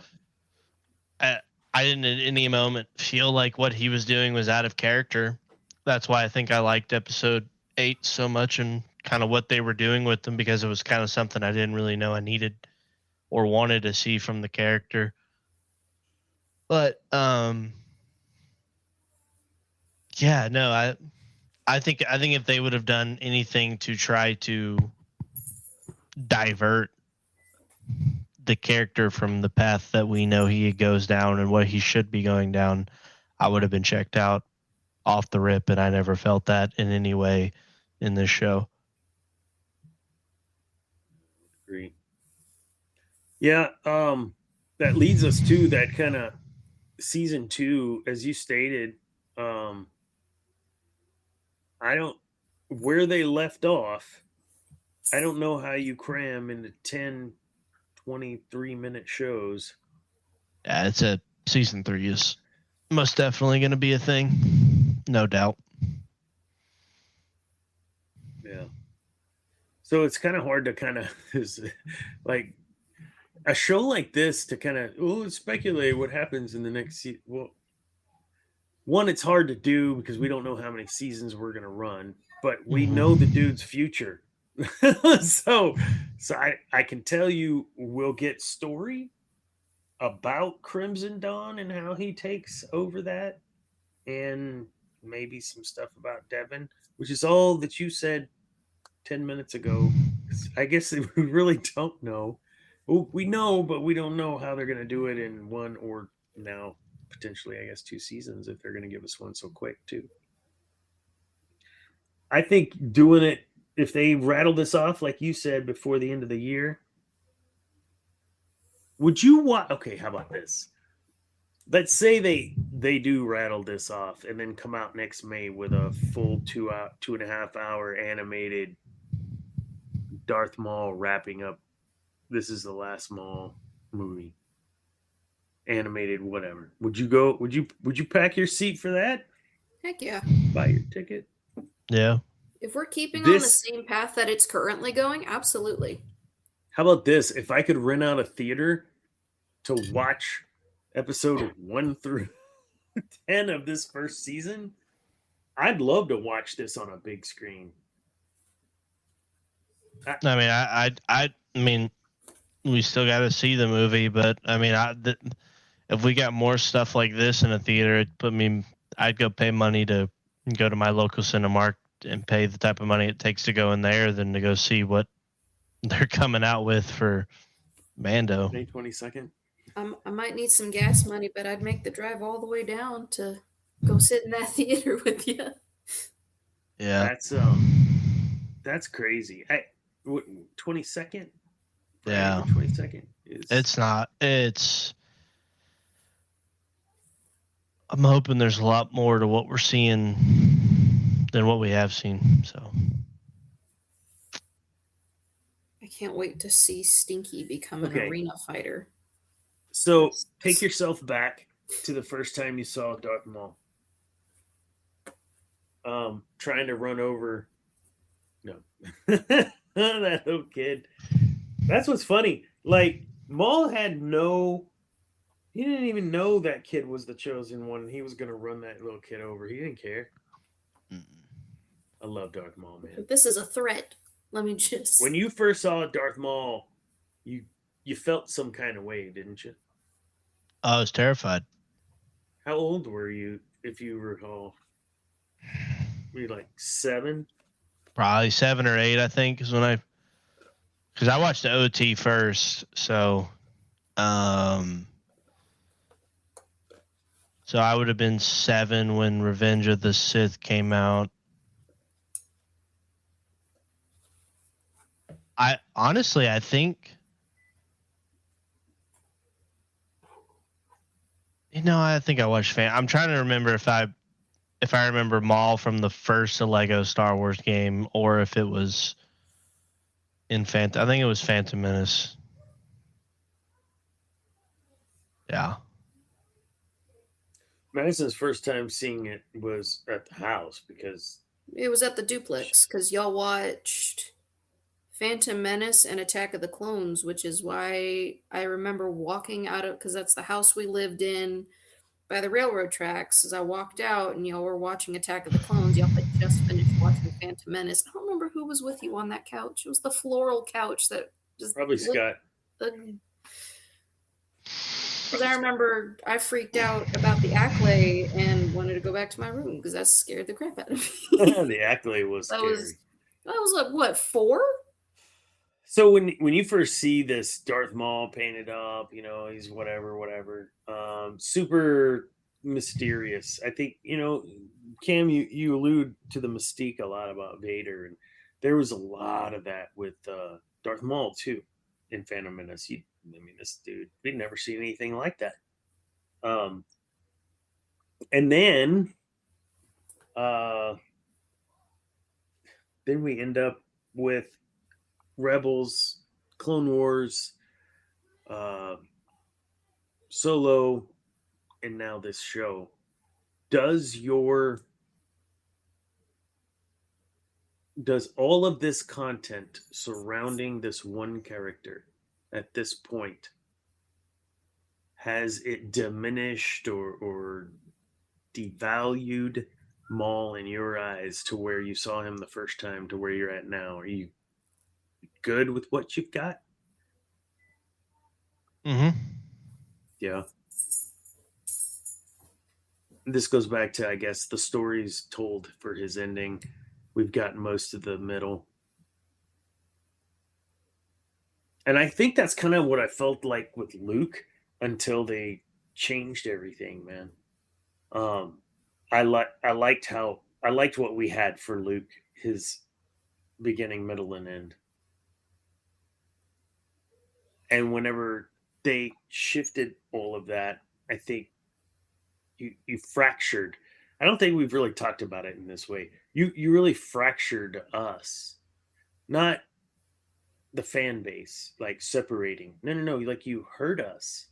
I didn't at any moment feel like what he was doing was out of character. That's why I think I liked episode 8 so much, and kind of what they were doing with them, because it was kind of something I didn't really know I needed or wanted to see from the character. But yeah, no, I think if they would have done anything to try to divert the character from the path that we know he goes down and what he should be going down, I would have been checked out off the rip, and I never felt that in any way in this show. Great. Yeah, that leads us to that kind of season 2, as you stated. I don't, where they left off, I don't know how you cram into 10, 23-minute shows. Yeah, it's a season 3 is most definitely going to be a thing, no doubt. Yeah. So it's kind of hard to kind of, like, a show like this to kind of speculate what happens in the next season. Well, one, it's hard to do because we don't know how many seasons we're going to run, but we know the dude's future. so I can tell you we'll get story about Crimson Dawn and how he takes over that, and maybe some stuff about Devin, which is all that you said 10 minutes ago. I guess we really don't know. Oh, we know, but we don't know how they're going to do it in one or now potentially, I guess, 2 seasons if they're going to give us one so quick too. I think doing it if they rattle this off, like you said, before the end of the year. Would you watch? Okay, how about this? Let's say they do rattle this off and then come out next May with a full 2.5 hour animated Darth Maul wrapping up. This is the last Maul movie, animated, whatever. Would you go? Would you pack your seat for that? Heck yeah. Buy your ticket. Yeah. If we're keeping on the same path that it's currently going, absolutely. How about this? If I could rent out a theater to watch episode 1 through 10 of this first season, I'd love to watch this on a big screen. I mean, we still got to see the movie, but I mean, if we got more stuff like this in a theater, I'd go pay money to go to my local Cinemark and pay the type of money it takes to go in there than to go see what they're coming out with for Mando. May 22nd. I might need some gas money, but I'd make the drive all the way down to go sit in that theater with you. Yeah, that's crazy. 22nd. Yeah, 22nd. It's not. It's. I'm hoping there's a lot more to what we're seeing than what we have seen. So. I can't wait to see Stinky become an arena fighter. So take yourself back to the first time you saw Darth Maul. Trying to run over. No. That little kid. That's what's funny. Like, Maul had he didn't even know that kid was the chosen one. He was going to run that little kid over. He didn't care. I love Darth Maul, man. This is a threat. Let me just. When you first saw Darth Maul, you felt some kind of way, didn't you? I was terrified. How old were you, if you recall? Were you like 7? Probably 7 or 8, I think, is when because I watched the OT first, so I would have been 7 when Revenge of the Sith came out. I think, I think I watched I'm trying to remember if I remember Maul from the first Lego Star Wars game or if it was I think it was Phantom Menace. Yeah. Madison's first time seeing it was at the house because it was at the duplex because y'all watched Phantom Menace and Attack of the Clones, which is why I remember walking out of, because that's the house we lived in by the railroad tracks. As I walked out and y'all were watching Attack of the Clones, y'all had just finished watching Phantom Menace. I don't remember who was with you on that couch. It was the floral couch that just probably Scott. Because I remember I freaked out about the Acklay and wanted to go back to my room because that scared the crap out of me. The Acklay was scary. That was like, what, 4? So when you first see this Darth Maul painted up, he's whatever, super mysterious. I think, Cam, you allude to the mystique a lot about Vader, and there was a lot of that with Darth Maul too in Phantom Menace. This dude, we'd never seen anything like that. And then we end up with Rebels, Clone Wars, Solo, and now this show. Does all of this content surrounding this one character at this point, has it diminished or devalued Maul in your eyes to where you saw him the first time to where you're at now? Are you good with what you've got? Mm-hmm. Yeah. This goes back to, I guess, the stories told for his ending. We've gotten most of the middle. And I think that's kind of what I felt like with Luke until they changed everything, man. Um, I liked what we had for Luke, his beginning, middle, and end. And whenever they shifted all of that, I think you fractured. I don't think we've really talked about it in this way. You really fractured us, not the fan base, like separating. No. Like you hurt us,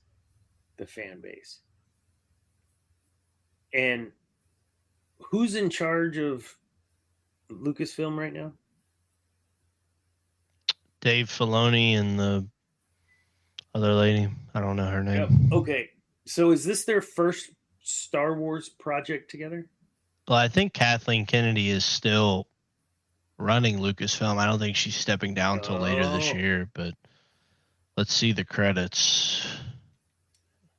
the fan base. And who's in charge of Lucasfilm right now? Dave Filoni and the other lady. I don't know her name. Yep. Okay. So is this their first Star Wars project together? Well, I think Kathleen Kennedy is still running Lucasfilm. I don't think she's stepping down till later this year, but let's see the credits.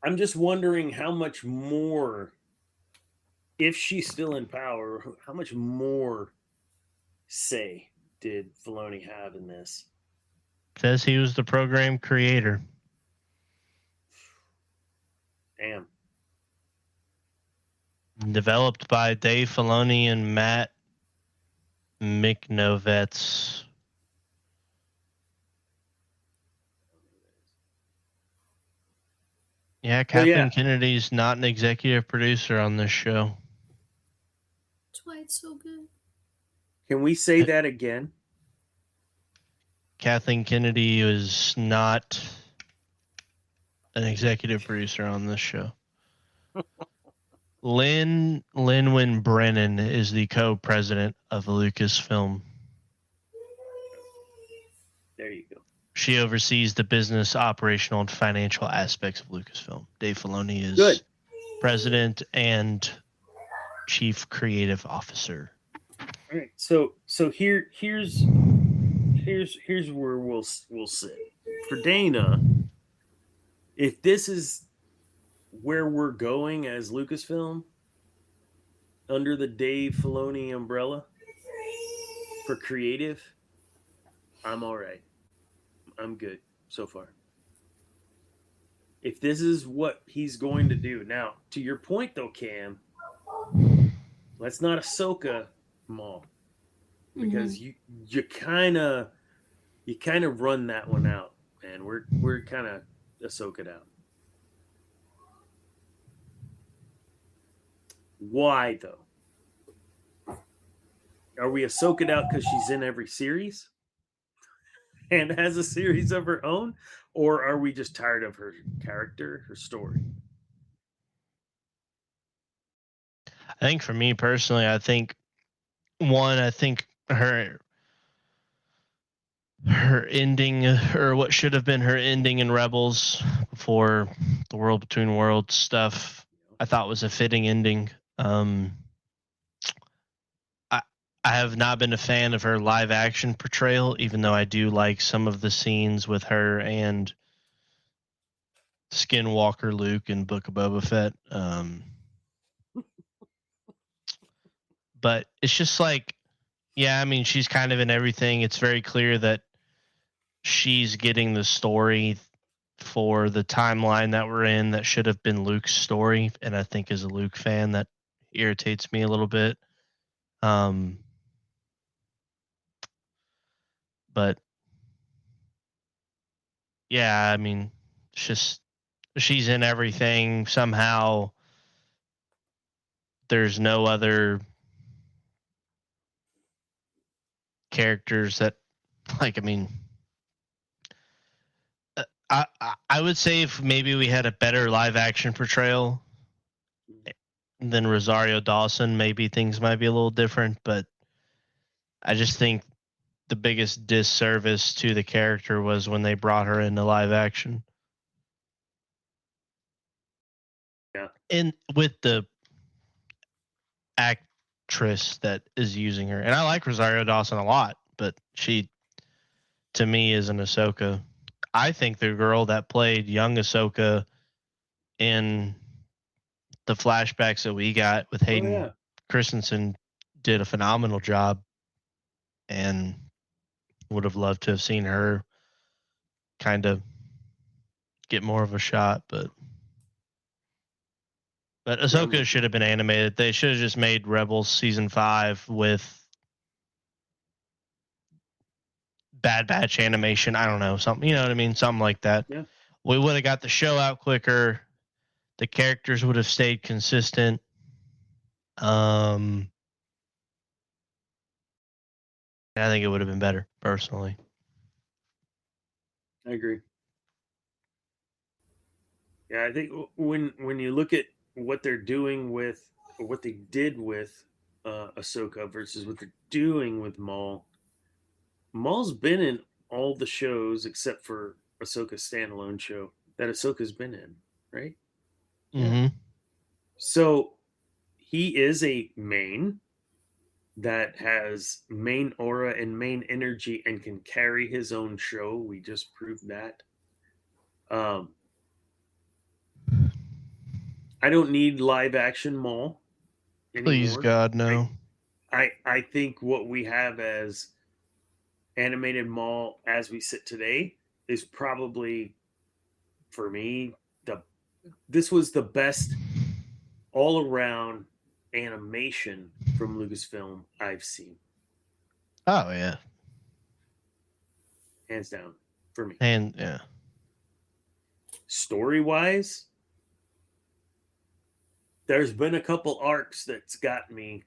I'm just wondering how much more, if she's still in power, how much more say did Filoni have in this? Says he was the program creator. Damn. Developed by Dave Filoni and Matt Miknovets. Yeah, Kathleen Kennedy's not an executive producer on this show. That's why it's so good. Can we say that again? Kathleen Kennedy is not an executive producer on this show. Lynn Linwin Brennan is the co-president of Lucasfilm. There you go. She oversees the business, operational, and financial aspects of Lucasfilm. Dave Filoni is president and chief creative officer. All right. So here's where we'll sit. For Dana, if this is where we're going as Lucasfilm under the Dave Filoni umbrella for creative, I'm all right. I'm good so far. If this is what he's going to do. Now, to your point though, Cam, let's not Ahsoka Maul. Because you kind of run that one out, man. We're kind of Ahsoka'd out. Why though? Are we Ahsoka'd out because she's in every series and has a series of her own, or are we just tired of her character, her story? I think for me personally, I think her ending, or what should have been her ending in Rebels before the World Between Worlds stuff, I thought was a fitting ending. I have not been a fan of her live action portrayal, even though I do like some of the scenes with her and Skinwalker Luke in Book of Boba Fett. But it's just like, yeah, I mean, she's kind of in everything. It's very clear that she's getting the story for the timeline that we're in that should have been Luke's story. And I think as a Luke fan, that irritates me a little bit. But yeah, I mean, it's just, she's in everything. Somehow there's no other characters that, like, I mean, I would say if maybe we had a better live action portrayal than Rosario Dawson, maybe things might be a little different. But I just think the biggest disservice to the character was when they brought her into live action. Yeah. And with the actress that is using her. And I like Rosario Dawson a lot, but she, to me, is an Ahsoka. I think the girl that played young Ahsoka in the flashbacks that we got with Hayden Christensen did a phenomenal job, and would have loved to have seen her kind of get more of a shot, but Ahsoka should have been animated. They should have just made Rebels season 5 with Bad Batch animation. I don't know, something, you know what I mean? Something like that. Yeah. We would have got the show out quicker. The characters would have stayed consistent. I think it would have been better, personally. I agree. Yeah, I think when you look at what they're doing with, or what they did with Ahsoka versus what they're doing with Maul, Maul's been in all the shows except for Ahsoka's standalone show that Ahsoka's been in, right? Mm-hmm. So he is a main that has main aura and main energy and can carry his own show. We just proved that. I don't need live action Maul anymore. Please, God, no. I think what we have as animated Maul as we sit today is probably, for me, this was the best all around animation from Lucasfilm I've seen. Oh yeah, hands down for me. And yeah, story wise, there's been a couple arcs that's got me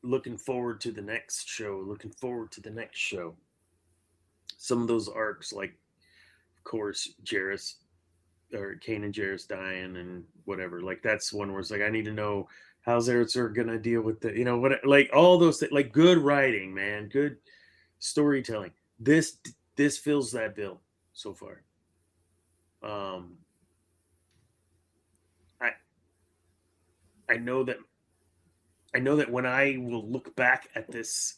looking forward to the next show, Some of those arcs, like, of course, Jarrus or Kane and Jarrus dying and whatever. Like, that's one where it's like, I need to know how's Eritzer gonna deal with the, what, like all those things, like good writing, man, good storytelling. This fills that bill so far. I know that when I will look back at this,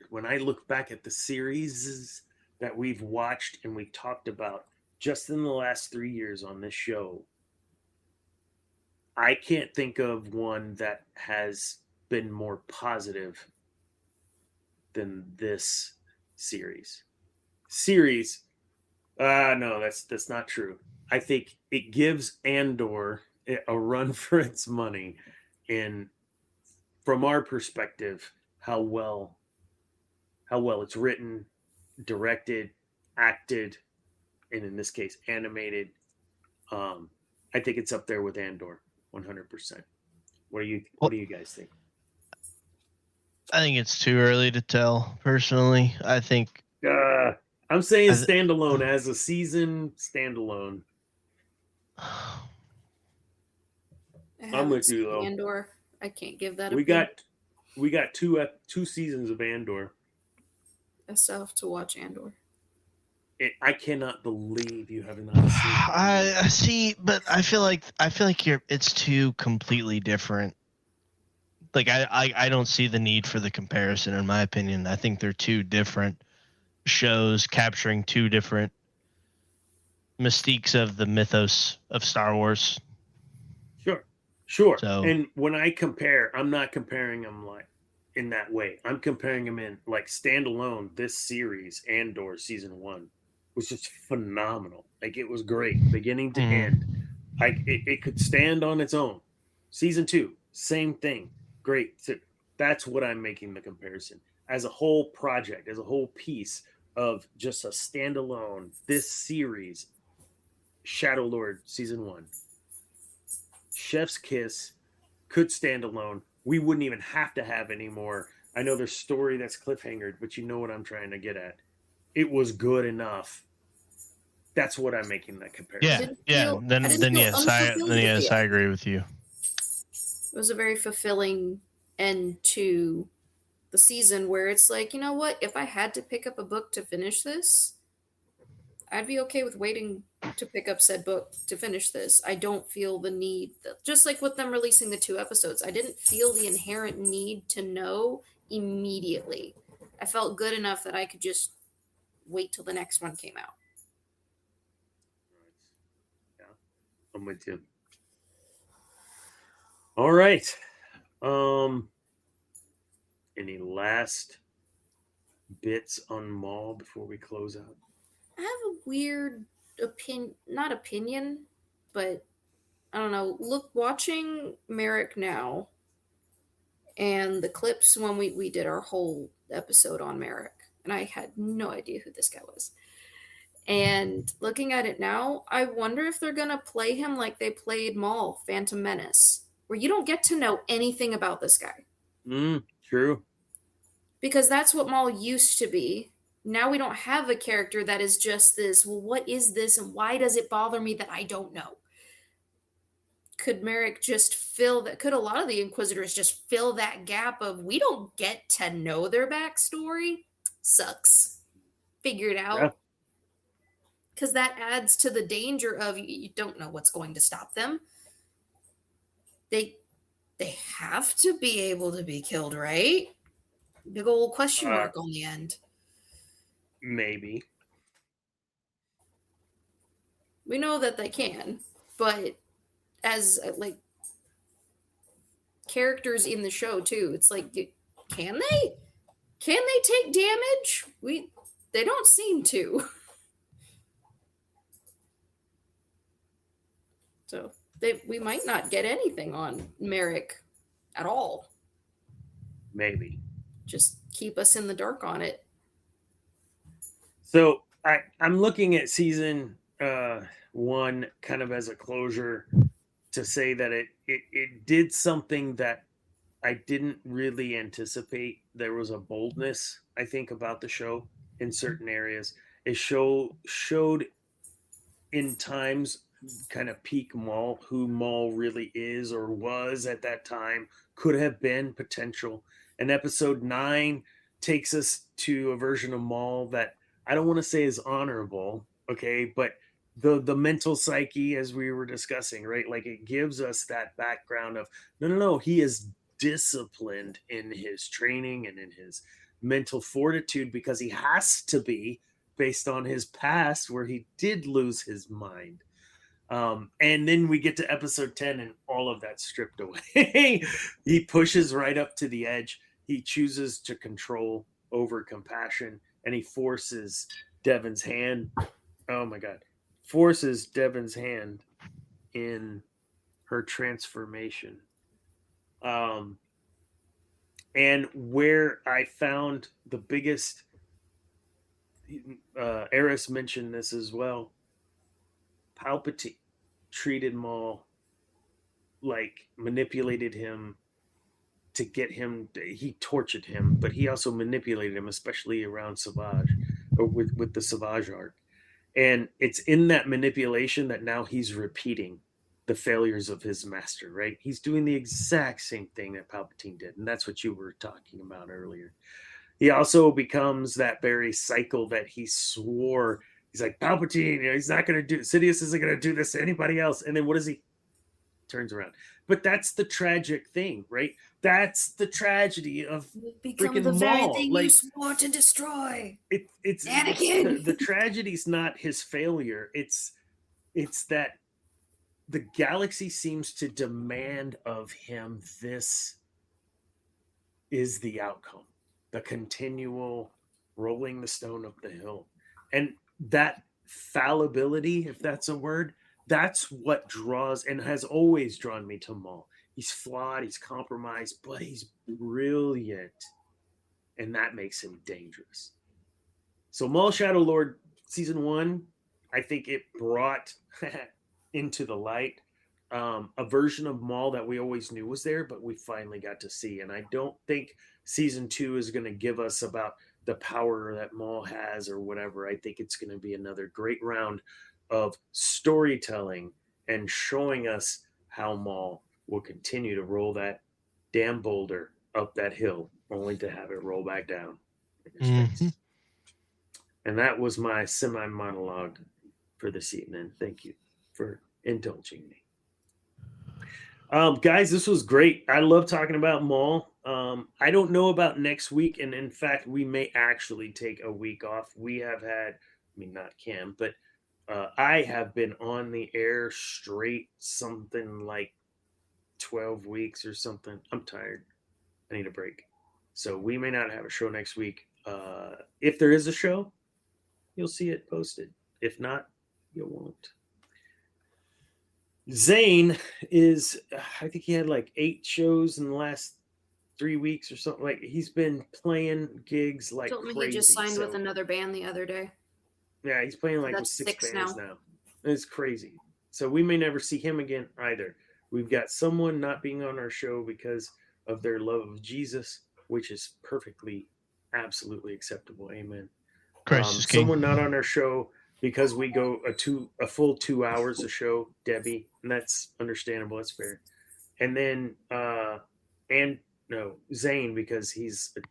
when I look back at the series that we've watched and we've talked about just in the last 3 years on this show, I can't think of one that has been more positive than this series. No, that's not true. I think it gives Andor a run for its money in, from our perspective, how well it's written, directed, acted, and in this case animated. I think it's up there with Andor 100%. What do you guys think? I think it's too early to tell, personally. I think I'm saying standalone, as a season standalone. I'm with you though. Andor, I can't give that. We got two seasons of Andor. I still have to watch Andor. I cannot believe you have not seen it. I see, but I feel like it's two completely different. Like I don't see the need for the comparison, in my opinion. I think they're two different shows capturing two different mystiques of the mythos of Star Wars. Sure. So, and when I compare, I'm not comparing them like in that way. I'm comparing them in like standalone. This series, Andor season 1, was just phenomenal. Like, it was great, beginning to end. Like, it could stand on its own. Season 2, same thing, great. So that's what I'm making the comparison. As a whole project, as a whole piece of just a standalone, this series, Shadow Lord season 1, Chef's Kiss could stand alone. We wouldn't even have to have any more. I know there's story that's cliffhangered, but you know what I'm trying to get at. It was good enough. That's what I'm making that comparison. Yeah. Then yes, I agree with you. It was a very fulfilling end to the season, where it's like, you know what? If I had to pick up a book to finish this, I'd be okay with waiting to pick up said book to finish this. I don't feel the need, just like with them releasing the 2 episodes, I didn't feel the inherent need to know immediately. I felt good enough that I could just wait till the next one came out. Yeah, I'm with you. All right. Any last bits on Maul before we close out? I have a weird not opinion, but I don't know. Watching Merrick now and the clips when we did our whole episode on Merrick, and I had no idea who this guy was. And looking at it now, I wonder if they're gonna play him like they played Maul, Phantom Menace, where you don't get to know anything about this guy. True. Because that's what Maul used to be. Now we don't have a character that is just this, well, what is this and why does it bother me that I don't know? Could Merrick just fill that? Could a lot of the Inquisitors just fill that gap of we don't get to know their backstory? Sucks. Figure it out. Because that adds to the danger of you don't know what's going to stop them. They have to be able to be killed, right? Big old question mark on the end. Maybe. We know that they can, but as like characters in the show too, it's like, can they take damage? They don't seem to. So we might not get anything on Merrick at all. Maybe. Just keep us in the dark on it. So I'm looking at season 1 kind of as a closure to say that it did something that I didn't really anticipate. There was a boldness, I think, about the show in certain areas. It showed in times kind of peak Maul, who Maul really is or was at that time, could have been potential. And episode 9 takes us to a version of Maul that I don't want to say is honorable, okay, but the mental psyche, as we were discussing, right? Like, it gives us that background of no, he is disciplined in his training and in his mental fortitude because he has to be, based on his past where he did lose his mind. And then we get to episode 10 and all of that stripped away. He pushes right up to the edge. He chooses to control over compassion, and he forces Devon's hand. Oh my God. Forces Devon's hand in her transformation. And where I found the biggest, Eris mentioned this as well, Palpatine treated Maul, like manipulated him to get him. He tortured him, but he also manipulated him, especially around Savage, or with the Savage arc. And it's in that manipulation that now he's repeating the failures of his master, right? He's doing the exact same thing that Palpatine did. And that's what you were talking about earlier. He also becomes that very cycle that he swore. He's like, Palpatine, he's not going to do, Sidious isn't going to do this to anybody else. And then what does he? Turns around. But that's the tragic thing, right? That's the tragedy of become the very thing you swore to destroy. It's Anakin. The tragedy's not his failure. It's that the galaxy seems to demand of him. This is the outcome. The continual rolling the stone up the hill. And that fallibility, if that's a word, that's what draws and has always drawn me to Maul. He's flawed, he's compromised, but he's brilliant. And that makes him dangerous. So Maul Shadow Lord season 1, I think it brought into the light a version of Maul that we always knew was there, but we finally got to see. And I don't think season 2 is going to give us about the power that Maul has or whatever. I think it's going to be another great round of storytelling and showing us how Maul will continue to roll that damn boulder up that hill, only to have it roll back down in his face. And that was my semi-monologue for this evening. Thank you for indulging me. Guys, this was great. I love talking about Maul. I don't know about next week, and in fact, we may actually take a week off. We have had, not Cam, but I have been on the air straight something like 12 weeks or something. I'm tired. I need a break. So we may not have a show next week. If there is a show, you'll see it posted. If not, you won't. Zane is, I think he had like 8 shows in the last 3 weeks or something. Like he's been playing gigs like Told me crazy. he just signed So, with another band the other day. yeah, he's playing like with That's 6 6 bands now. now. It's crazy. So we may never see him again either. We've got someone not being on our show because of their love of Jesus, which is perfectly, absolutely acceptable. Amen. Christ is king. Someone not on our show because we go a full 2 hours a show, Debbie, and that's understandable. That's fair. And then Zane, because he's a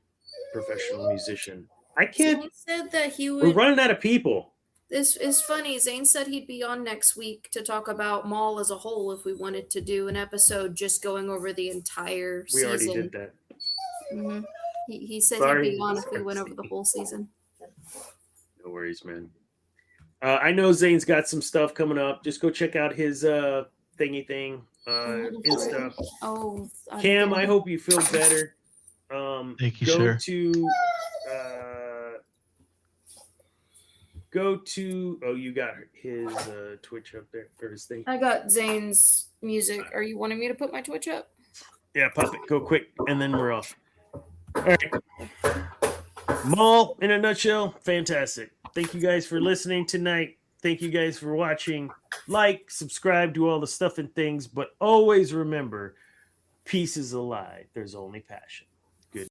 professional musician. I can't. Zane said that he would. We're running out of people. This is funny. Zane said he'd be on next week to talk about Maul as a whole if we wanted to do an episode just going over the entire season. We already did that. Mm-hmm. He said Sorry. he'd be on if we went over the whole season. No worries, man. I know Zane's got some stuff coming up. Just go check out his thingy thing. Insta. Oh, Cam, I hope you feel better. Thank you, go sir. You got his Twitch up there, or his thing. I got Zane's music. Are you wanting me to put my Twitch up? Yeah, pop it. Go quick, and then we're off. All right. Maul, in a nutshell, fantastic. Thank you guys for listening tonight. Thank you guys for watching. Like, subscribe, do all the stuff and things, but always remember, peace is a lie. There's only passion. Good.